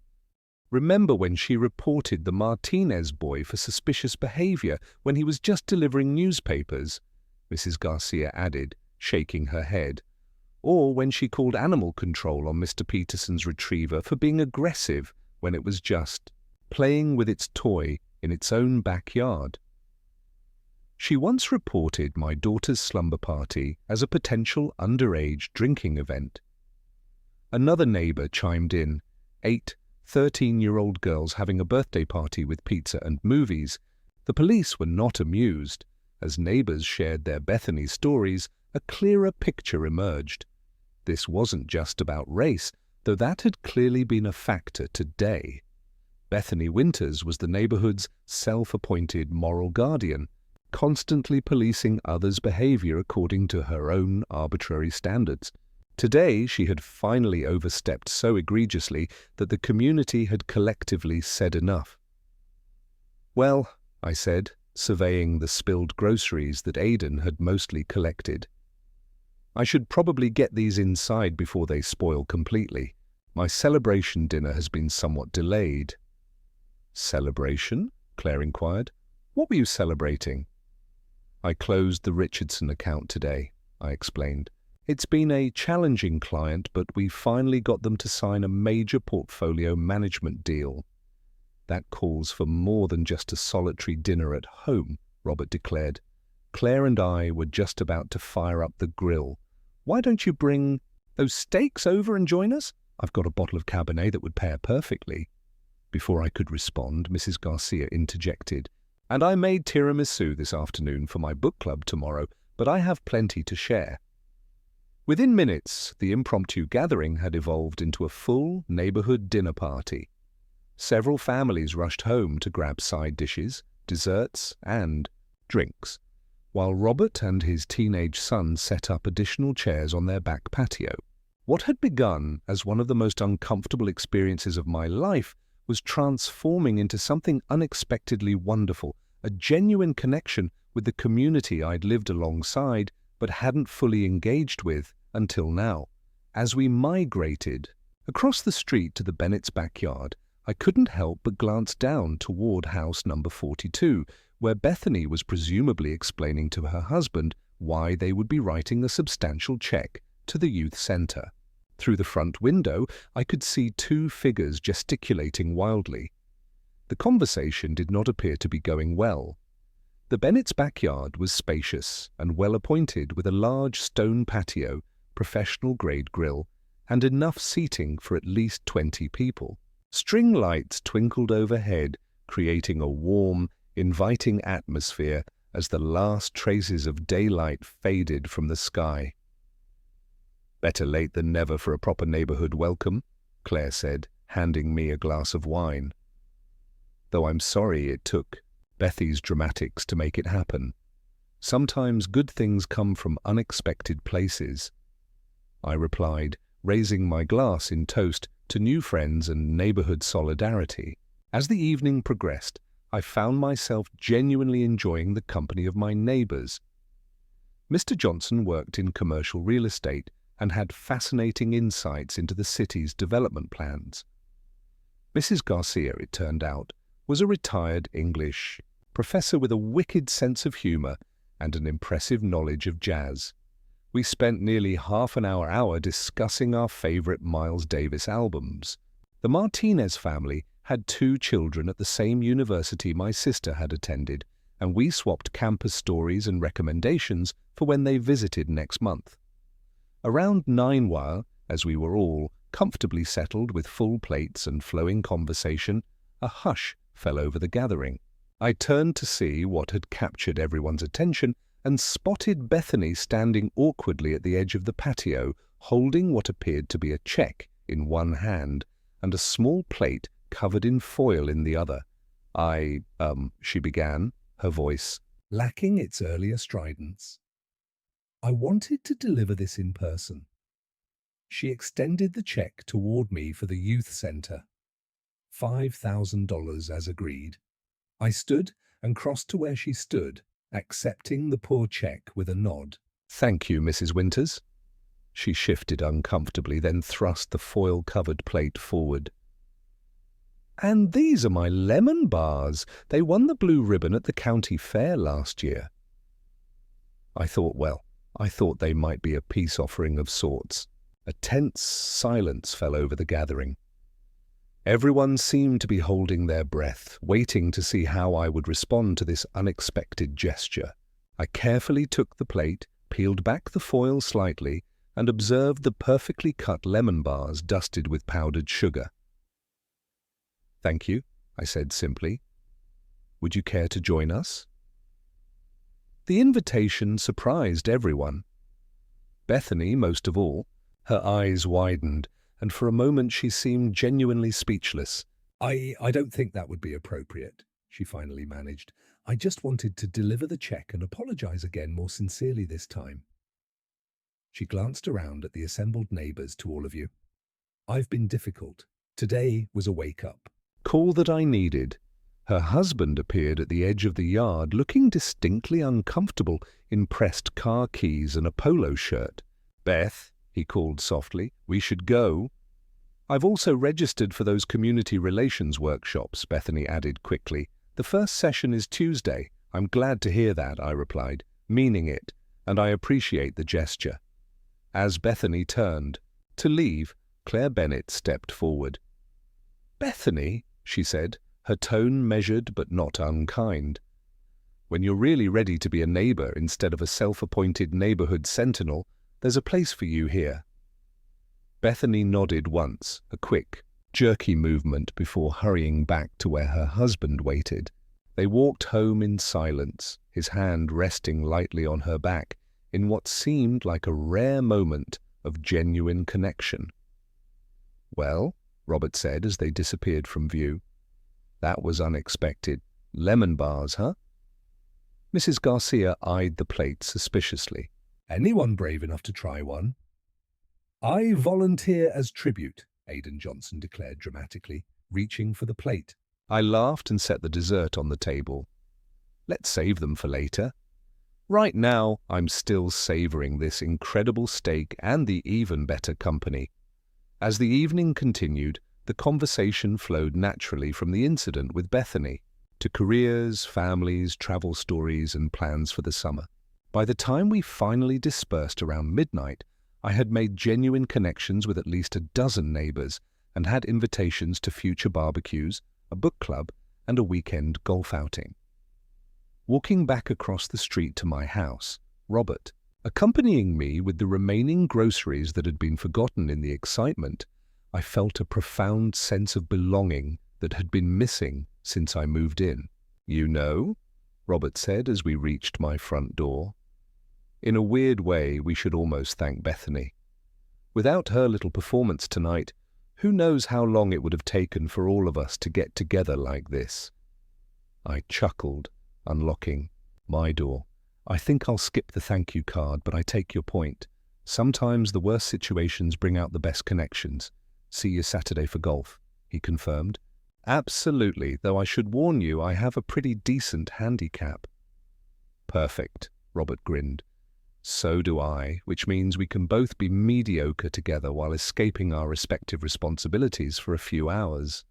[SPEAKER 1] Remember when she reported the Martinez boy for suspicious behavior when he was just delivering newspapers? Mrs. Garcia added, shaking her head. Or when she called animal control on Mr. Peterson's retriever for being aggressive when it was just playing with its toy in its own backyard. She once reported my daughter's slumber party as a potential underage drinking event. Another neighbour chimed in, 8 13-year-old girls having a birthday party with pizza and movies. The police were not amused. As neighbours shared their Bethany stories, a clearer picture emerged. This wasn't just about race, though that had clearly been a factor today. Bethany Winters was the neighbourhood's self-appointed moral guardian, constantly policing others' behaviour according to her own arbitrary standards. Today she had finally overstepped so egregiously that the community had collectively said enough. "Well," I said, surveying the spilled groceries that Aidan had mostly collected, "I should probably get these inside before they spoil completely. My celebration dinner has been somewhat delayed." "Celebration?" Claire inquired. "What were you celebrating?" "I closed the Richardson account today," I explained. "It's been a challenging client, but we finally got them to sign a major portfolio management deal." "That calls for more than just a solitary dinner at home," Robert declared. "Claire and I were just about to fire up the grill. Why don't you bring those steaks over and join us? I've got a bottle of Cabernet that would pair perfectly." Before I could respond, Mrs. Garcia interjected, "And I made tiramisu this afternoon for my book club tomorrow, but I have plenty to share." Within minutes, the impromptu gathering had evolved into a full neighborhood dinner party. Several families rushed home to grab side dishes, desserts, and drinks, while Robert and his teenage son set up additional chairs on their back patio. What had begun as one of the most uncomfortable experiences of my life was transforming into something unexpectedly wonderful, a genuine connection with the community I'd lived alongside but hadn't fully engaged with until now. As we migrated across the street to the Bennett's backyard, I couldn't help but glance down toward house number 42, where Bethany was presumably explaining to her husband why they would be writing a substantial check to the youth center. Through the front window, I could see 2 figures gesticulating wildly. The conversation did not appear to be going well. The Bennett's backyard was spacious and well-appointed, with a large stone patio, professional-grade grill, and enough seating for at least 20 people. String lights twinkled overhead, creating a warm, inviting atmosphere as the last traces of daylight faded from the sky. "Better late than never for a proper neighborhood welcome," Claire said, handing me a glass of wine. "Though I'm sorry it took Bethy's dramatics to make it happen. Sometimes good things come from unexpected places," I replied, raising my glass in toast to new friends and neighborhood solidarity. As the evening progressed, I found myself genuinely enjoying the company of my neighbors. Mr. Johnson worked in commercial real estate and had fascinating insights into the city's development plans. Mrs. Garcia, it turned out, was a retired English professor with a wicked sense of humor and an impressive knowledge of jazz. We spent nearly half an hour discussing our favorite Miles Davis albums. The Martinez family had 2 children at the same university my sister had attended, and we swapped campus stories and recommendations for when they visited next month. Around 9 as we were all comfortably settled with full plates and flowing conversation, a hush fell over the gathering. I turned to see what had captured everyone's attention and spotted Bethany standing awkwardly at the edge of the patio, holding what appeared to be a check in one hand and a small plate covered in foil in the other. She began, her voice
[SPEAKER 2] lacking its earlier stridence. "I wanted to deliver this in person." She extended the check toward me for the youth center. $5,000 as agreed. I stood and crossed to where she stood, accepting the poor check with a nod.
[SPEAKER 1] "Thank you, Mrs. Winters." She shifted uncomfortably, then thrust the foil-covered plate forward. "And these are my lemon bars. They won the blue ribbon at the county fair last year." I thought they might be a peace offering of sorts. A tense silence fell over the gathering. Everyone seemed to be holding their breath, waiting to see how I would respond to this unexpected gesture. I carefully took the plate, peeled back the foil slightly, and observed the perfectly cut lemon bars dusted with powdered sugar. "Thank you," I said simply. "Would you care to join us?" The invitation surprised everyone. Bethany most of all. Her eyes widened, and for a moment she seemed genuinely speechless.
[SPEAKER 2] I don't think that would be appropriate," she finally managed. "I just wanted to deliver the check and apologize again more sincerely this time." She glanced around at the assembled neighbors to all of you. "I've been difficult. Today was a wake-up."
[SPEAKER 1] Call that I needed. Her husband appeared at the edge of the yard, looking distinctly uncomfortable in pressed car keys and a polo shirt. "Beth," he called softly, "we should go." "I've also registered for those community relations workshops," Bethany added quickly. "The first session is Tuesday." "I'm glad to hear that," I replied, meaning it, and I appreciate the gesture. As Bethany turned to leave, Claire Bennett stepped forward. "Bethany," she said, her tone measured but not unkind. "When you're really ready to be a neighbor instead of a self-appointed neighborhood sentinel, there's a place for you here." Bethany nodded once, a quick, jerky movement before hurrying back to where her husband waited. They walked home in silence, his hand resting lightly on her back, in what seemed like a rare moment of genuine connection. "Well," Robert said as they disappeared from view. "That was unexpected. Lemon bars, huh?" Mrs. Garcia eyed the plate suspiciously.
[SPEAKER 2] "Anyone brave enough to try one?" "I volunteer as tribute," Aidan Johnson declared dramatically, reaching for the plate.
[SPEAKER 1] I laughed and set the dessert on the table. "Let's save them for later. Right now, I'm still savoring this incredible steak and the even better company." As the evening continued, the conversation flowed naturally from the incident with Bethany to careers, families, travel stories, and plans for the summer. By the time we finally dispersed around midnight, I had made genuine connections with at least a dozen neighbors and had invitations to future barbecues, a book club, and a weekend golf outing. Walking back across the street to my house, Robert, accompanying me with the remaining groceries that had been forgotten in the excitement, I felt a profound sense of belonging that had been missing since I moved in. "You know," Robert said as we reached my front door, "in a weird way, we should almost thank Bethany. Without her little performance tonight, who knows how long it would have taken for all of us to get together like this." I chuckled, unlocking my door. "I think I'll skip the thank you card, but I take your point. Sometimes the worst situations bring out the best connections. See you Saturday for golf," he confirmed. "Absolutely, though I should warn you I have a pretty decent handicap." "Perfect," Robert grinned. "So do I, which means we can both be mediocre together while escaping our respective responsibilities for a few hours."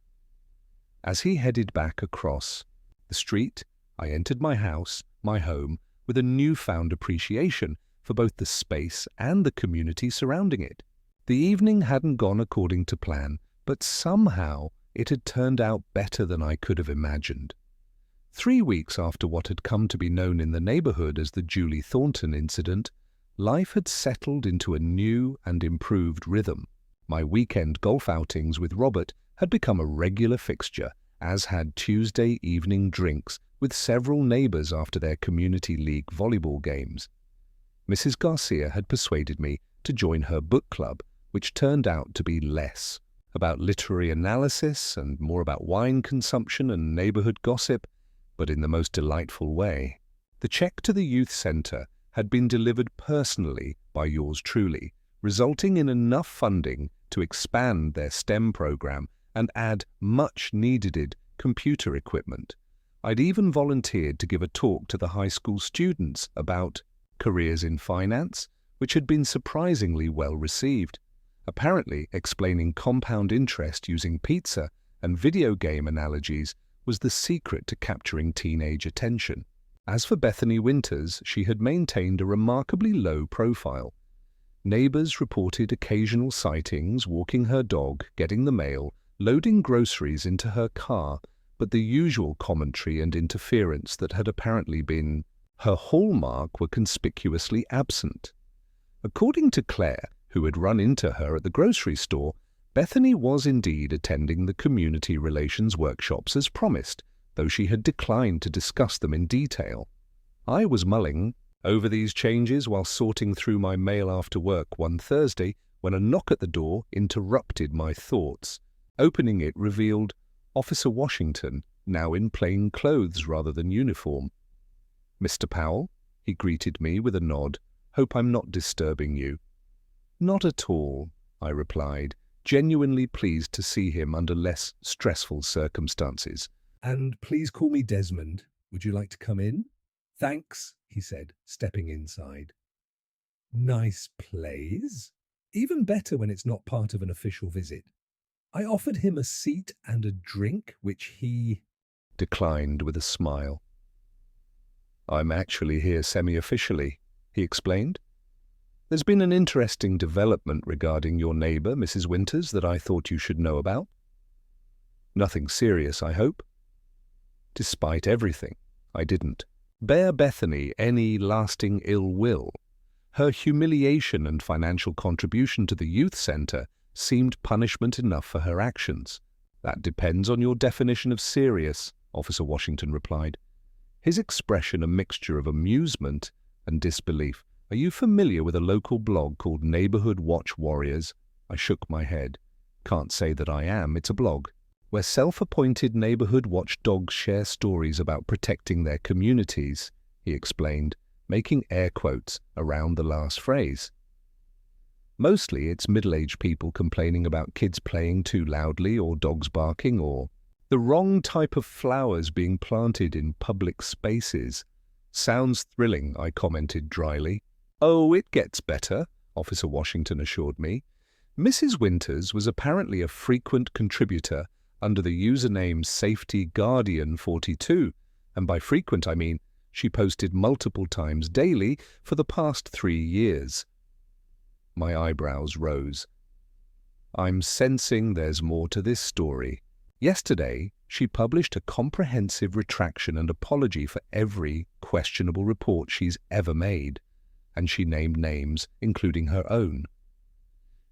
[SPEAKER 1] As he headed back across the street, I entered my house, my home, with a newfound appreciation for both the space and the community surrounding it. The evening hadn't gone according to plan, but somehow it had turned out better than I could have imagined. 3 weeks after what had come to be known in the neighborhood as the Julie Thornton incident, life had settled into a new and improved rhythm. My weekend golf outings with Robert had become a regular fixture, as had Tuesday evening drinks with several neighbors after their community league volleyball games. Mrs. Garcia had persuaded me to join her book club, which turned out to be less about literary analysis and more about wine consumption and neighborhood gossip, but in the most delightful way. The check to the youth center had been delivered personally by yours truly, resulting in enough funding to expand their STEM program and add much-needed computer equipment. I'd even volunteered to give a talk to the high school students about careers in finance, which had been surprisingly well received. Apparently, explaining compound interest using pizza and video game analogies was the secret to capturing teenage attention. As for Bethany Winters, she had maintained a remarkably low profile. Neighbors reported occasional sightings, walking her dog, getting the mail, loading groceries into her car, but the usual commentary and interference that had apparently been Her hallmark were conspicuously absent. According to Claire, who had run into her at the grocery store, Bethany was indeed attending the community relations workshops as promised, though she had declined to discuss them in detail. I was mulling over these changes while sorting through my mail after work one Thursday when a knock at the door interrupted my thoughts. Opening it revealed Officer Washington, now in plain clothes rather than uniform. "Mr. Powell," he greeted me with a nod. "Hope I'm not disturbing you." "Not at all," I replied, genuinely pleased to see him under less stressful circumstances.
[SPEAKER 2] "And please call me Desmond. Would you like to come in?" "Thanks," he said, stepping inside. "Nice place. Even better when it's not part of an official visit." I offered him a seat and a drink, which he
[SPEAKER 1] declined with a smile. "I'm actually here semi-officially," he explained. "There's been an interesting development regarding your neighbor, Mrs. Winters, that I thought you should know about." "Nothing serious, I hope?" Despite everything, I didn't bear Bethany any lasting ill will. Her humiliation and financial contribution to the youth center seemed punishment enough for her actions. "That depends on your definition of serious," Officer Washington replied, his expression a mixture of amusement and disbelief. "Are you familiar with a local blog called Neighborhood Watch Warriors?" I shook my head. "Can't say that I am. It's a blog where self-appointed neighborhood watchdogs share stories about protecting their communities," he explained, making air quotes around the last phrase. "Mostly it's middle-aged people complaining about kids playing too loudly or dogs barking or the wrong type of flowers being planted in public spaces." "Sounds thrilling," I commented dryly. "Oh, it gets better," Officer Washington assured me. Mrs. Winters was apparently a frequent contributor under the username SafetyGuardian42, and by frequent I mean she posted multiple times daily for the past 3 years. My eyebrows rose. "I'm sensing there's more to this story." Yesterday, she published a comprehensive retraction and apology for every questionable report she's ever made, and she named names, including her own.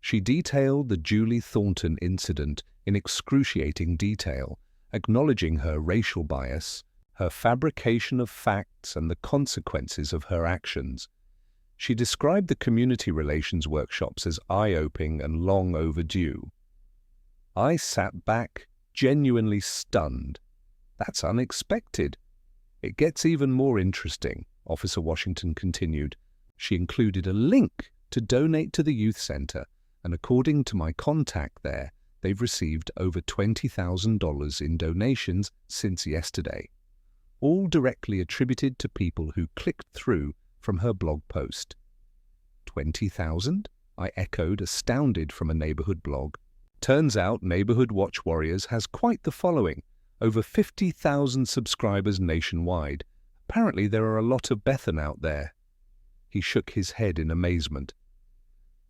[SPEAKER 1] She detailed the Julie Thornton incident in excruciating detail, acknowledging her racial bias, her fabrication of facts, and the consequences of her actions. She described the community relations workshops as eye-opening and long overdue. I sat back, genuinely stunned. "That's unexpected." "It gets even more interesting," Officer Washington continued. "She included a link to donate to the youth center, and according to my contact there, they've received over $20,000 in donations since yesterday, all directly attributed to people who clicked through from her blog post." 20,000? I echoed, astounded, from a neighborhood blog. Turns out Neighborhood Watch Warriors has quite the following, over 50,000 subscribers nationwide. Apparently there are a lot of Bethan out there. He shook his head in amazement.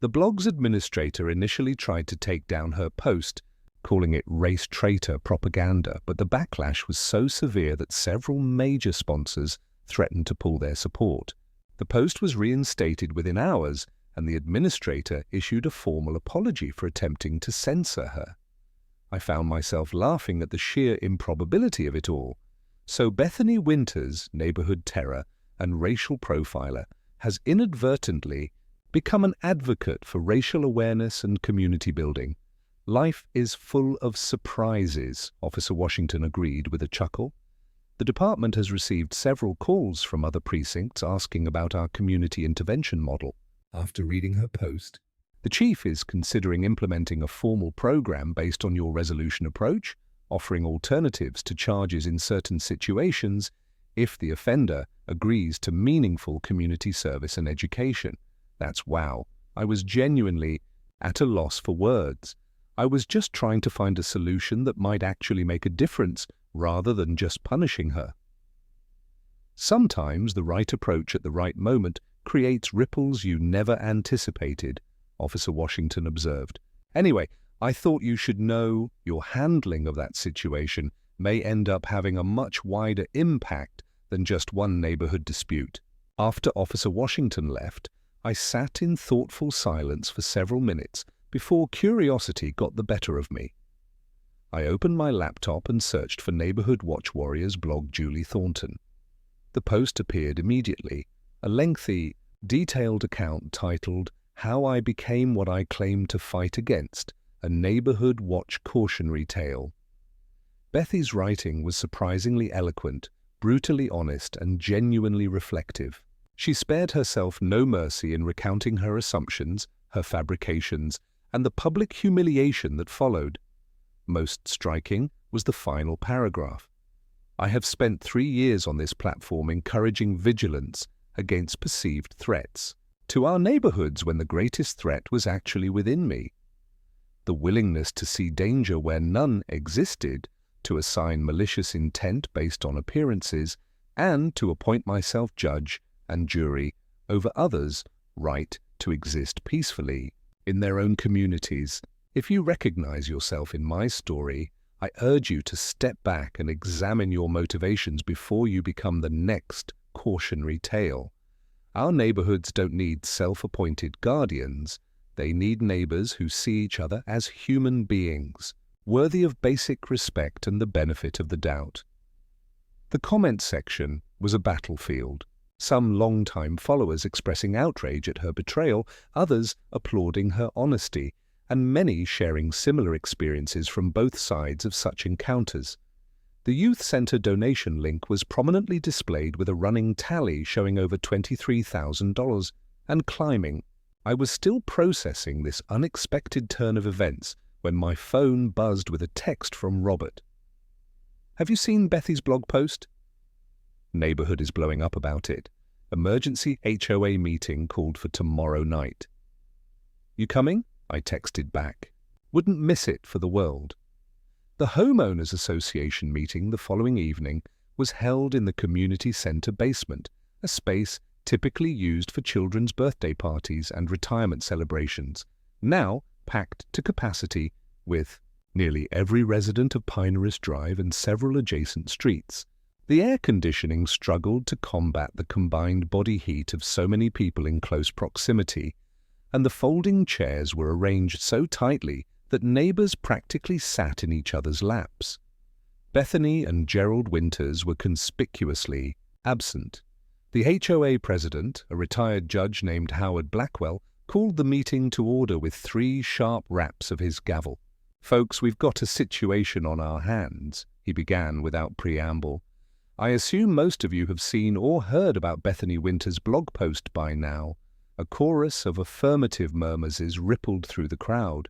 [SPEAKER 1] The blog's administrator initially tried to take down her post, calling it race traitor propaganda, but the backlash was so severe that several major sponsors threatened to pull their support. The post was reinstated within hours, and the administrator issued a formal apology for attempting to censor her. I found myself laughing at the sheer improbability of it all. So Bethany Winters, neighborhood terror and racial profiler, has inadvertently become an advocate for racial awareness and community building. "Life is full of surprises," Officer Washington agreed with a chuckle. "The department has received several calls from other precincts asking about our community intervention model." After reading her post, "The chief is considering implementing a formal program based on your resolution approach, offering alternatives to charges in certain situations if the offender agrees to meaningful community service and education." That's wow. I was genuinely at a loss for words. I was just trying to find a solution that might actually make a difference rather than just punishing her. Sometimes the right approach at the right moment creates ripples you never anticipated, Officer Washington observed. "Anyway, I thought you should know your handling of that situation may end up having a much wider impact than just one neighborhood dispute. After Officer Washington left, I sat in thoughtful silence for several minutes before curiosity got the better of me. I opened my laptop and searched for Neighborhood Watch Warrior's blog Julie Thornton. The post appeared immediately, a lengthy, detailed account titled "How I Became What I Claimed to Fight Against, a Neighborhood Watch Cautionary Tale." Bethy's writing was surprisingly eloquent, brutally honest, and genuinely reflective. She spared herself no mercy in recounting her assumptions, her fabrications, and the public humiliation that followed. Most striking was the final paragraph. "I have spent 3 years on this platform encouraging vigilance against perceived threats to our neighborhoods when the greatest threat was actually within me. The willingness to see danger where none existed, to assign malicious intent based on appearances, and to appoint myself judge and jury over others' right to exist peacefully in their own communities. If you recognize yourself in my story, I urge you to step back and examine your motivations before you become the next cautionary tale. Our neighborhoods don't need self-appointed guardians. They need neighbors who see each other as human beings, worthy of basic respect and the benefit of the doubt." The comment section was a battlefield. Some longtime followers expressing outrage at her betrayal, others applauding her honesty, and many sharing similar experiences from both sides of such encounters. The youth center donation link was prominently displayed with a running tally showing over $23,000 and climbing. I was still processing this unexpected turn of events when my phone buzzed with a text from Robert. "Have you seen Bethy's blog post? Neighborhood is blowing up about it. Emergency HOA meeting called for tomorrow night." "You coming?" I texted back. "Wouldn't miss it for the world." The Homeowners Association meeting the following evening was held in the community center basement, a space typically used for children's birthday parties and retirement celebrations, now packed to capacity with nearly every resident of Pinerist Drive and several adjacent streets. The air conditioning struggled to combat the combined body heat of so many people in close proximity, and the folding chairs were arranged so tightly that neighbors practically sat in each other's laps. Bethany and Gerald Winters were conspicuously absent. The HOA president, a retired judge named Howard Blackwell, called the meeting to order with 3 sharp raps of his gavel. "Folks, we've got a situation on our hands," he began without preamble. "I assume most of you have seen or heard about Bethany Winters' blog post by now." A chorus of affirmative murmurs rippled through the crowd.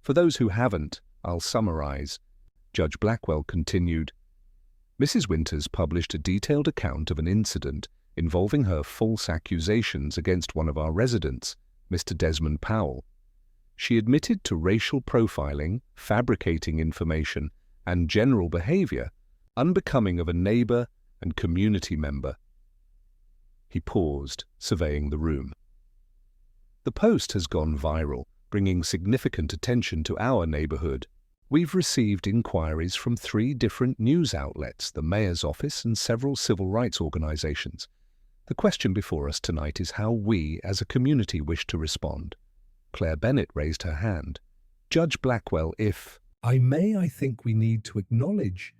[SPEAKER 1] "For those who haven't, I'll summarize." Judge Blackwell continued. "Mrs. Winters published a detailed account of an incident involving her false accusations against one of our residents, Mr. Desmond Powell. She admitted to racial profiling, fabricating information, and general behavior unbecoming of a neighbor and community member." He paused, surveying the room. "The post has gone viral, bringing significant attention to our neighborhood. We've received inquiries from 3 different news outlets, the mayor's office, and several civil rights organizations. The question before us tonight is how we, as a community, wish to respond." Claire Bennett raised her hand. "Judge Blackwell, if I may, I think we need to acknowledge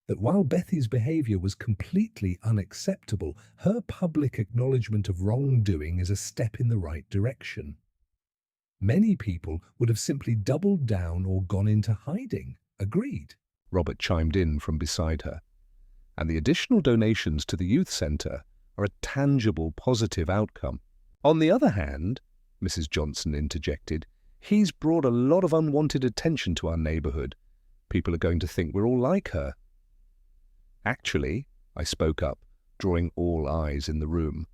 [SPEAKER 1] that while Bethy's behavior was completely unacceptable, her public acknowledgement of wrongdoing is a step in the right direction. Many people would have simply doubled down or gone into hiding." "Agreed," Robert chimed in from beside her. "And the additional donations to the youth center are a tangible positive outcome." "On the other hand," Mrs. Johnson interjected, "he's brought a lot of unwanted attention to our neighborhood. People are going to think we're all like her." "Actually," I spoke up, drawing all eyes in the room.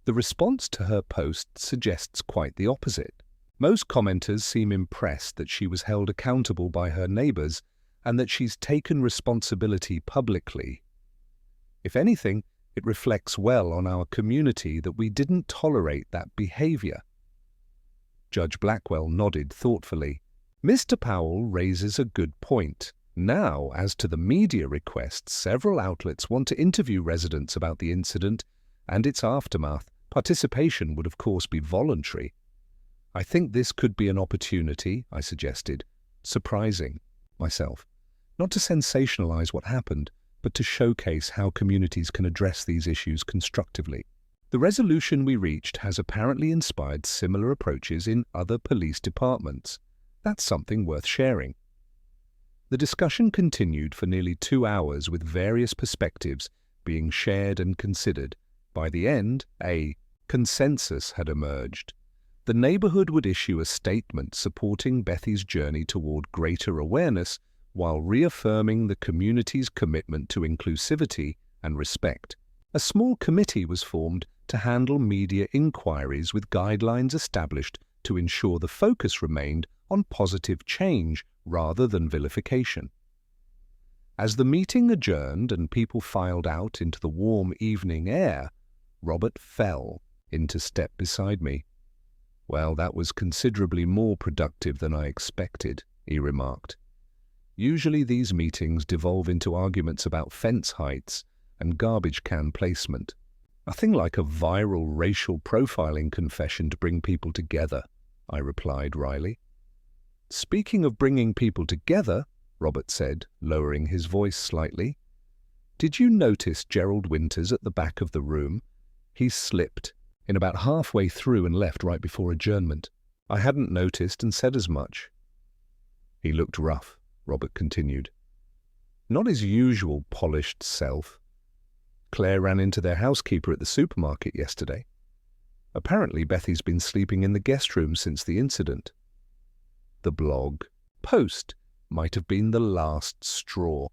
[SPEAKER 1] The response to her post suggests quite the opposite. Most commenters seem impressed that she was held accountable by her neighbors and that she's taken responsibility publicly. If anything, it reflects well on our community that we didn't tolerate that behavior. Judge Blackwell nodded thoughtfully. "Mr. Powell raises a good point. Now, as to the media requests, several outlets want to interview residents about the incident and its aftermath. Participation would, of course, be voluntary. I think this could be an opportunity, I suggested, surprising myself, not to sensationalize what happened, but to showcase how communities can address these issues constructively. The resolution we reached has apparently inspired similar approaches in other police departments. That's something worth sharing. The discussion continued for nearly 2 hours with various perspectives being shared and considered. By the end, a consensus had emerged. The neighborhood would issue a statement supporting Bethy's journey toward greater awareness while reaffirming the community's commitment to inclusivity and respect. A small committee was formed to handle media inquiries with guidelines established to ensure the focus remained on positive change rather than vilification. As the meeting adjourned and people filed out into the warm evening air, Robert fell into step beside me. "Well, that was considerably more productive than I expected," he remarked. "Usually these meetings devolve into arguments about fence heights and garbage can placement. Nothing like a viral racial profiling confession to bring people together," I replied wryly. "Speaking of bringing people together," Robert said, lowering his voice slightly, "did you notice Gerald Winters at the back of the room? He slipped in about halfway through and left right before adjournment. I hadn't noticed and said as much." "He looked rough," Robert continued. "Not his usual polished self. Claire ran into their housekeeper at the supermarket yesterday. Apparently Bethy's been sleeping in the guest room since the incident. The blog post might have been the last straw.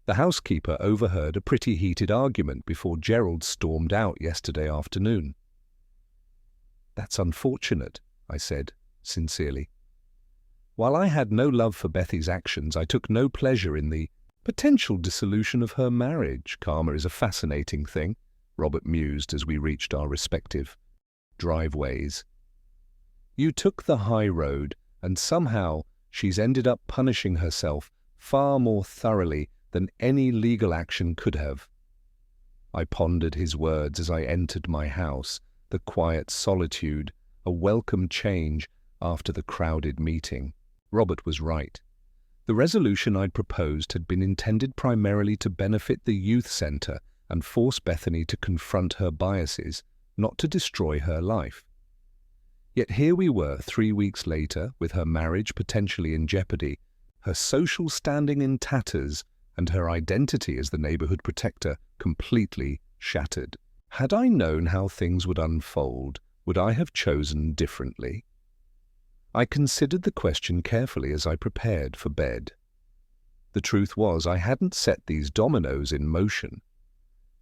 [SPEAKER 1] The housekeeper overheard a pretty heated argument before Gerald stormed out yesterday afternoon." "That's unfortunate," I said, sincerely. While I had no love for Bethy's actions, I took no pleasure in the potential dissolution of her marriage. Karma is a fascinating thing, Robert mused as we reached our respective driveways. "You took the high road, and somehow she's ended up punishing herself far more thoroughly than any legal action could have." I pondered his words as I entered my house, the quiet solitude, a welcome change after the crowded meeting. Robert was right. The resolution I'd proposed had been intended primarily to benefit the youth center and force Bethany to confront her biases, not to destroy her life. Yet here we were 3 weeks later, with her marriage potentially in jeopardy, her social standing in tatters, and her identity as the neighborhood protector completely shattered. Had I known how things would unfold, would I have chosen differently? I considered the question carefully as I prepared for bed. The truth was, I hadn't set these dominoes in motion.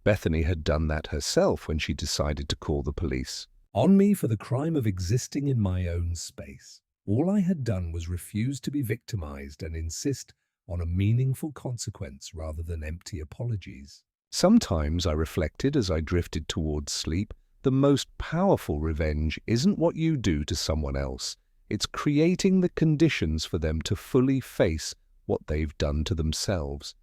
[SPEAKER 1] Bethany had done that herself when she decided to call the police
[SPEAKER 2] On me for the crime of existing in my own space. All I had done was refuse to be victimized and insist on a meaningful consequence rather than empty apologies.
[SPEAKER 1] Sometimes, I reflected as I drifted towards sleep, the most powerful revenge isn't what you do to someone else. It's creating the conditions for them to fully face what they've done to themselves.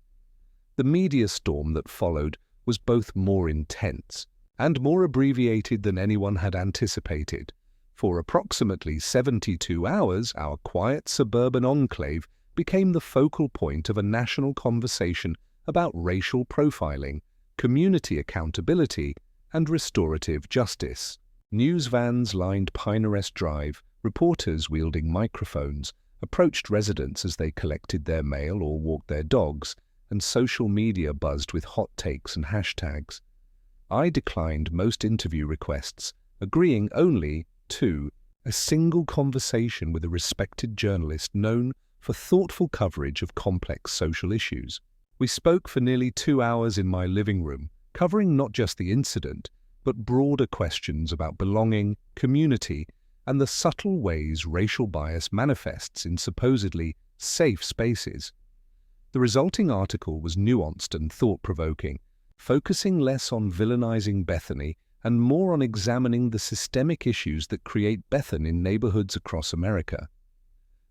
[SPEAKER 1] The media storm that followed was both more intense and more abbreviated than anyone had anticipated. For approximately 72 hours, our quiet suburban enclave became the focal point of a national conversation about racial profiling, community accountability, and restorative justice. News vans lined Pinarest Drive, reporters wielding microphones approached residents as they collected their mail or walked their dogs, and social media buzzed with hot takes and hashtags. I declined most interview requests, agreeing only to a single conversation with a respected journalist known for thoughtful coverage of complex social issues. We spoke for nearly 2 hours in my living room, covering not just the incident, but broader questions about belonging, community, and the subtle ways racial bias manifests in supposedly safe spaces. The resulting article was nuanced and thought-provoking, focusing less on villainizing Bethany and more on examining the systemic issues that create Bethan in neighborhoods across America.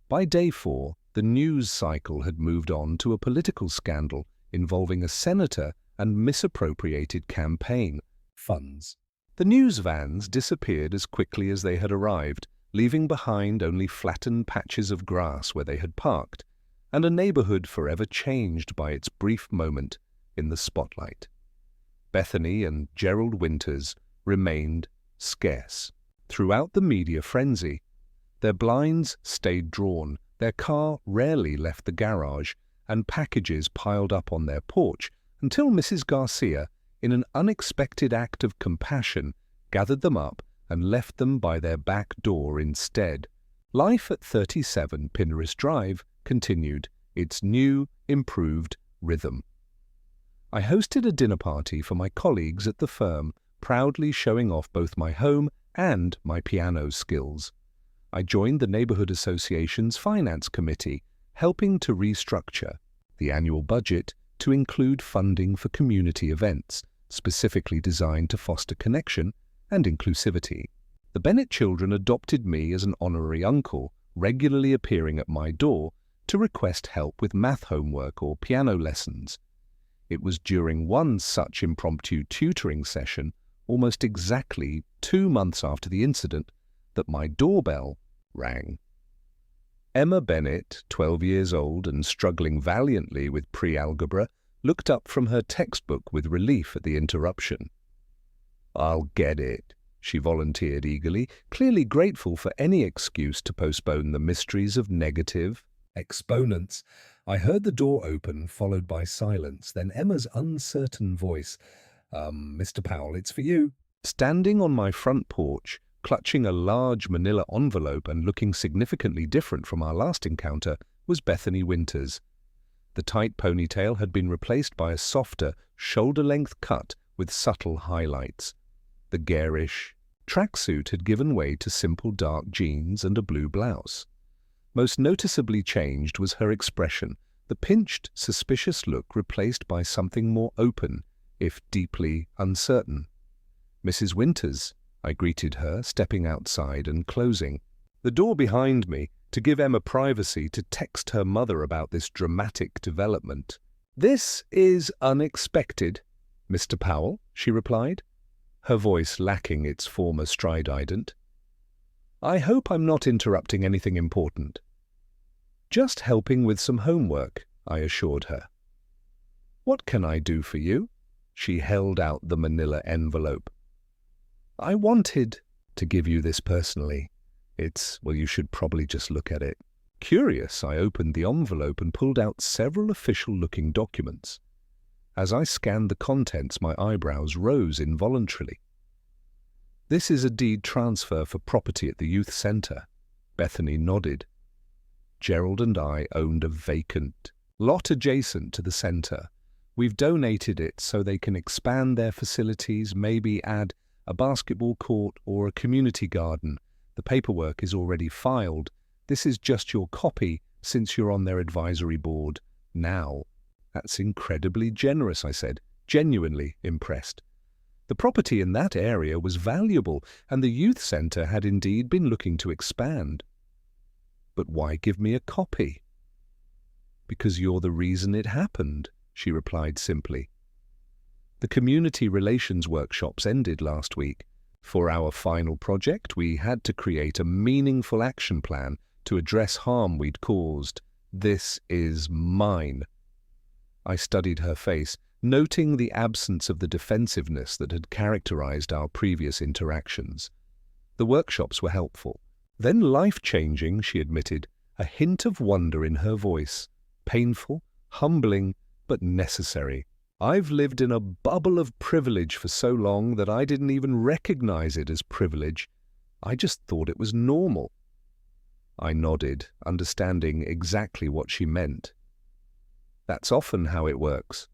[SPEAKER 1] By day 4, The news cycle had moved on to a political scandal involving a senator and misappropriated campaign
[SPEAKER 2] funds.
[SPEAKER 1] The news vans disappeared as quickly as they had arrived, leaving behind only flattened patches of grass where they had parked, and a neighborhood forever changed by its brief moment in the spotlight. Bethany and Gerald Winters remained scarce. Throughout the media frenzy, their blinds stayed drawn, their car rarely left the garage, and packages piled up on their porch until Mrs. Garcia, in an unexpected act of compassion, gathered them up and left them by their back door instead. Life at 37 Pinneris Drive continued its new, improved rhythm. I hosted a dinner party for my colleagues at the firm, proudly showing off both my home and my piano skills. I joined the Neighborhood Association's Finance Committee, helping to restructure the annual budget to include funding for community events, specifically designed to foster connection and inclusivity. The Bennett children adopted me as an honorary uncle, regularly appearing at my door to request help with math homework or piano lessons. It was during one such impromptu tutoring session, almost exactly 2 months after the incident, that my doorbell rang. Emma Bennett, 12 years old and struggling valiantly with pre-algebra, looked up from her textbook with relief at the interruption. "I'll get it," she volunteered eagerly, clearly grateful for any excuse to postpone the mysteries of negative
[SPEAKER 2] exponents. I heard the door open, followed by silence, then Emma's uncertain voice. Mr. Powell, it's for you."
[SPEAKER 1] Standing on my front porch, clutching a large manila envelope and looking significantly different from our last encounter, was Bethany Winters. The tight ponytail had been replaced by a softer, shoulder-length cut with subtle highlights. The garish tracksuit had given way to simple dark jeans and a blue blouse. Most noticeably changed was her expression, the pinched, suspicious look replaced by something more open, if deeply uncertain. "Mrs. Winters," I greeted her, stepping outside and closing the door behind me to give Emma privacy to text her mother about this dramatic development. "This is unexpected, Mr. Powell," she replied, her voice lacking its former strident. "I hope I'm not interrupting anything important." "Just helping with some homework," I assured her. "What can I do for you?" She held out the manila envelope. "I wanted to give you this personally. Well, you should probably just look at it." Curious, I opened the envelope and pulled out several official-looking documents. As I scanned the contents, my eyebrows rose involuntarily. "This is a deed transfer for property at the youth center." Bethany nodded. "Gerald and I owned a vacant lot adjacent to the center. We've donated it so they can expand their facilities, maybe add a basketball court or a community garden. The paperwork is already filed. This is just your copy since you're on their advisory board now." "That's incredibly generous," I said, genuinely impressed. The property in that area was valuable, and the youth center had indeed been looking to expand. "But why give me a copy?" "Because you're the reason it happened," she replied simply. "The community relations workshops ended last week. For our final project, we had to create a meaningful action plan to address harm we'd caused. This is mine." I studied her face, noting the absence of the defensiveness that had characterized our previous interactions. The workshops were helpful. Then life-changing, she admitted, a hint of wonder in her voice. Painful, humbling, but necessary. "I've lived in a bubble of privilege for so long that I didn't even recognize it as privilege. I just thought it was normal." I nodded, understanding exactly what she meant. "That's often how it works.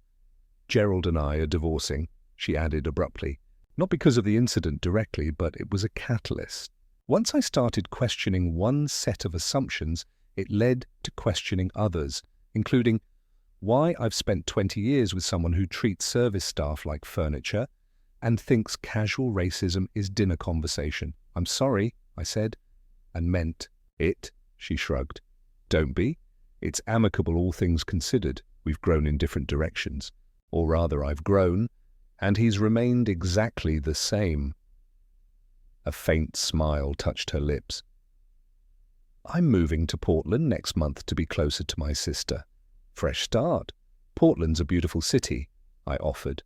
[SPEAKER 1] Gerald and I are divorcing," she added abruptly. Not because of the incident directly, but it was a catalyst. Once I started questioning one set of assumptions, it led to questioning others, including why I've spent 20 years with someone who treats service staff like furniture and thinks casual racism is dinner conversation. "I'm sorry," I said, and meant it, she shrugged. "Don't be. It's amicable, all things considered. We've grown in different directions. Or rather, I've grown, and he's remained exactly the same. A faint smile touched her lips. I'm moving to Portland next month to be closer to my sister. Fresh start. Portland's a beautiful city, I offered.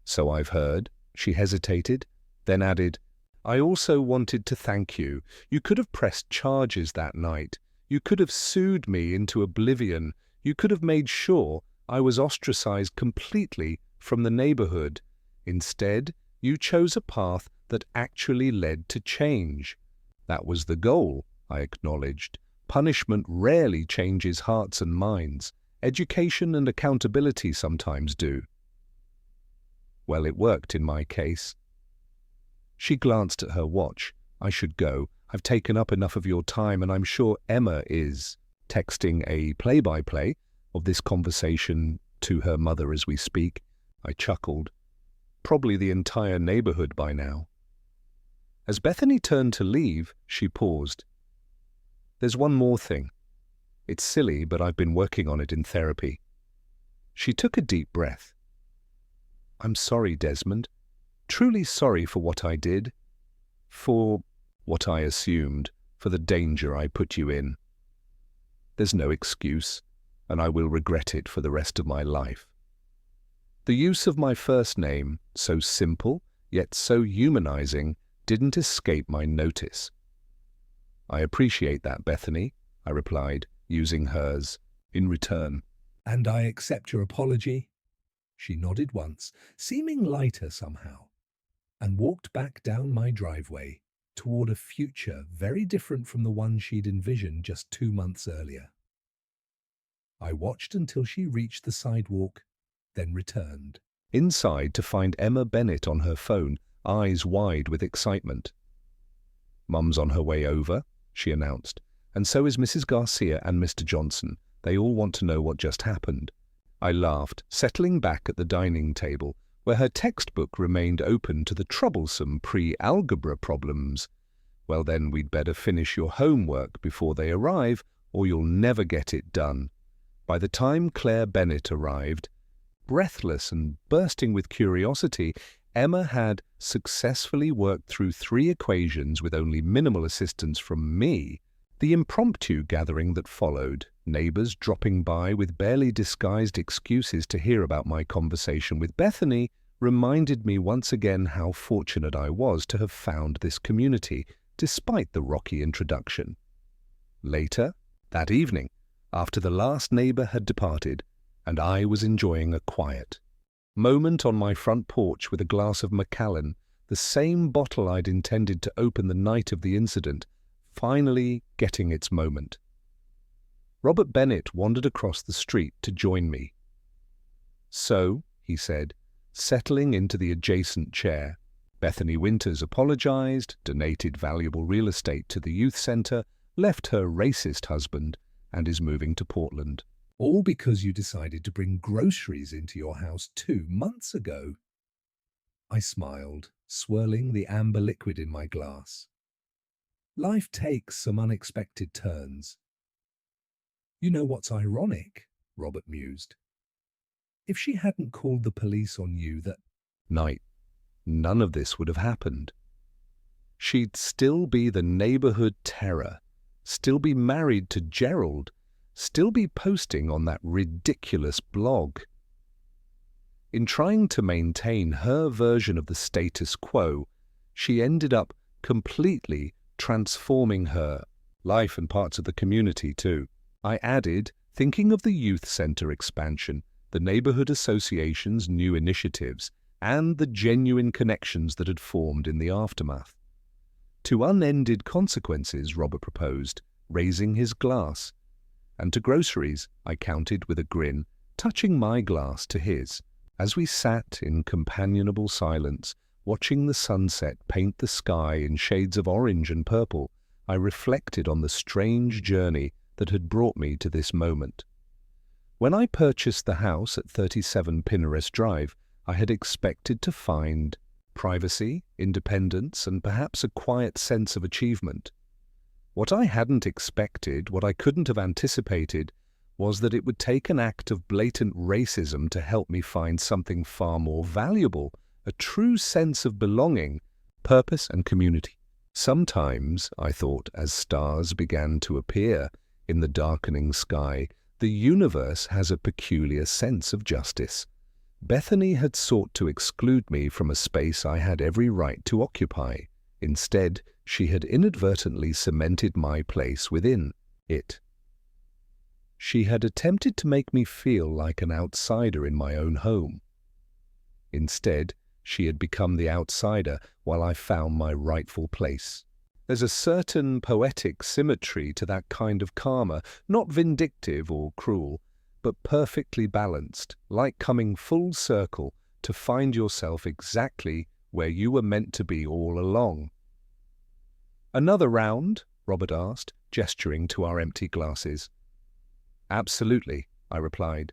[SPEAKER 1] So I've heard. She hesitated, then added, I also wanted to thank you. You could have pressed charges that night. You could have sued me into oblivion. You could have made sure I was ostracized completely from the neighborhood. Instead, you chose a path that actually led to change. That was the goal, I acknowledged. Punishment rarely changes hearts and minds. Education and accountability sometimes do. Well, it worked in my case. She glanced at her watch. I should go. I've taken up enough of your time, and I'm sure Emma is texting a play-by-play of this conversation to her mother as we speak. I chuckled. Probably the entire neighborhood by now. As Bethany turned to leave, she paused. There's one more thing. It's silly, but I've been working on it in therapy. She took a deep breath. I'm sorry, Desmond. Truly sorry for what I did. For what I assumed. For the danger I put you in. There's no excuse, and I will regret it for the rest of my life. The use of my first name, so simple, yet so humanizing, didn't escape my notice. I appreciate that, Bethany, I replied, using hers in return.
[SPEAKER 2] And I accept your apology. She nodded once, seeming lighter somehow, and walked back down my driveway toward a future very different from the one she'd envisioned just 2 months earlier. I watched until she reached the sidewalk, then returned.
[SPEAKER 1] Inside to find Emma Bennett on her phone, eyes wide with excitement. Mum's on her way over, she announced, and so is Mrs. Garcia and Mr. Johnson. They all want to know what just happened. I laughed, settling back at the dining table, where her textbook remained open to the troublesome pre-algebra problems. Well then, we'd better finish your homework before they arrive, or you'll never get it done. By the time Claire Bennett arrived, breathless and bursting with curiosity, Emma had successfully worked through 3 equations with only minimal assistance from me. The impromptu gathering that followed, neighbors dropping by with barely disguised excuses to hear about my conversation with Bethany, reminded me once again how fortunate I was to have found this community, despite the rocky introduction. Later, that evening, after the last neighbor had departed, and I was enjoying a quiet moment on my front porch with a glass of Macallan, the same bottle I'd intended to open the night of the incident, finally getting its moment. Robert Bennett wandered across the street to join me. So, he said, settling into the adjacent chair, Bethany Winters apologized, donated valuable real estate to the youth center, left her racist husband, and is moving to Portland.
[SPEAKER 2] All because you decided to bring groceries into your house 2 months ago. I smiled, swirling the amber liquid in my glass. Life takes some unexpected turns. You know what's ironic? Robert mused. If she hadn't called the police on you that
[SPEAKER 1] night, none of this would have happened. She'd still be the neighborhood terror, still be married to Gerald, still be posting on that ridiculous blog. In trying to maintain her version of the status quo, she ended up completely transforming her life and parts of the community too. I added, thinking of the youth center expansion, the neighborhood association's new initiatives, and the genuine connections that had formed in the aftermath. To unended consequences, Robert proposed, raising his glass. And to groceries, I counted with a grin, touching my glass to his. As we sat in companionable silence, watching the sunset paint the sky in shades of orange and purple, I reflected on the strange journey that had brought me to this moment. When I purchased the house at 37 Pinnerest Drive, I had expected to find privacy, independence, and perhaps a quiet sense of achievement. What I hadn't expected, what I couldn't have anticipated, was that it would take an act of blatant racism to help me find something far more valuable, a true sense of belonging, purpose and community. Sometimes, I thought, as stars began to appear in the darkening sky, the universe has a peculiar sense of justice. Bethany had sought to exclude me from a space I had every right to occupy. Instead, she had inadvertently cemented my place within it. She had attempted to make me feel like an outsider in my own home. Instead, she had become the outsider while I found my rightful place. There's a certain poetic symmetry to that kind of karma, not vindictive or cruel, but perfectly balanced, like coming full circle to find yourself exactly where you were meant to be all along. "Another round?" Robert asked, gesturing to our empty glasses. "Absolutely," I replied.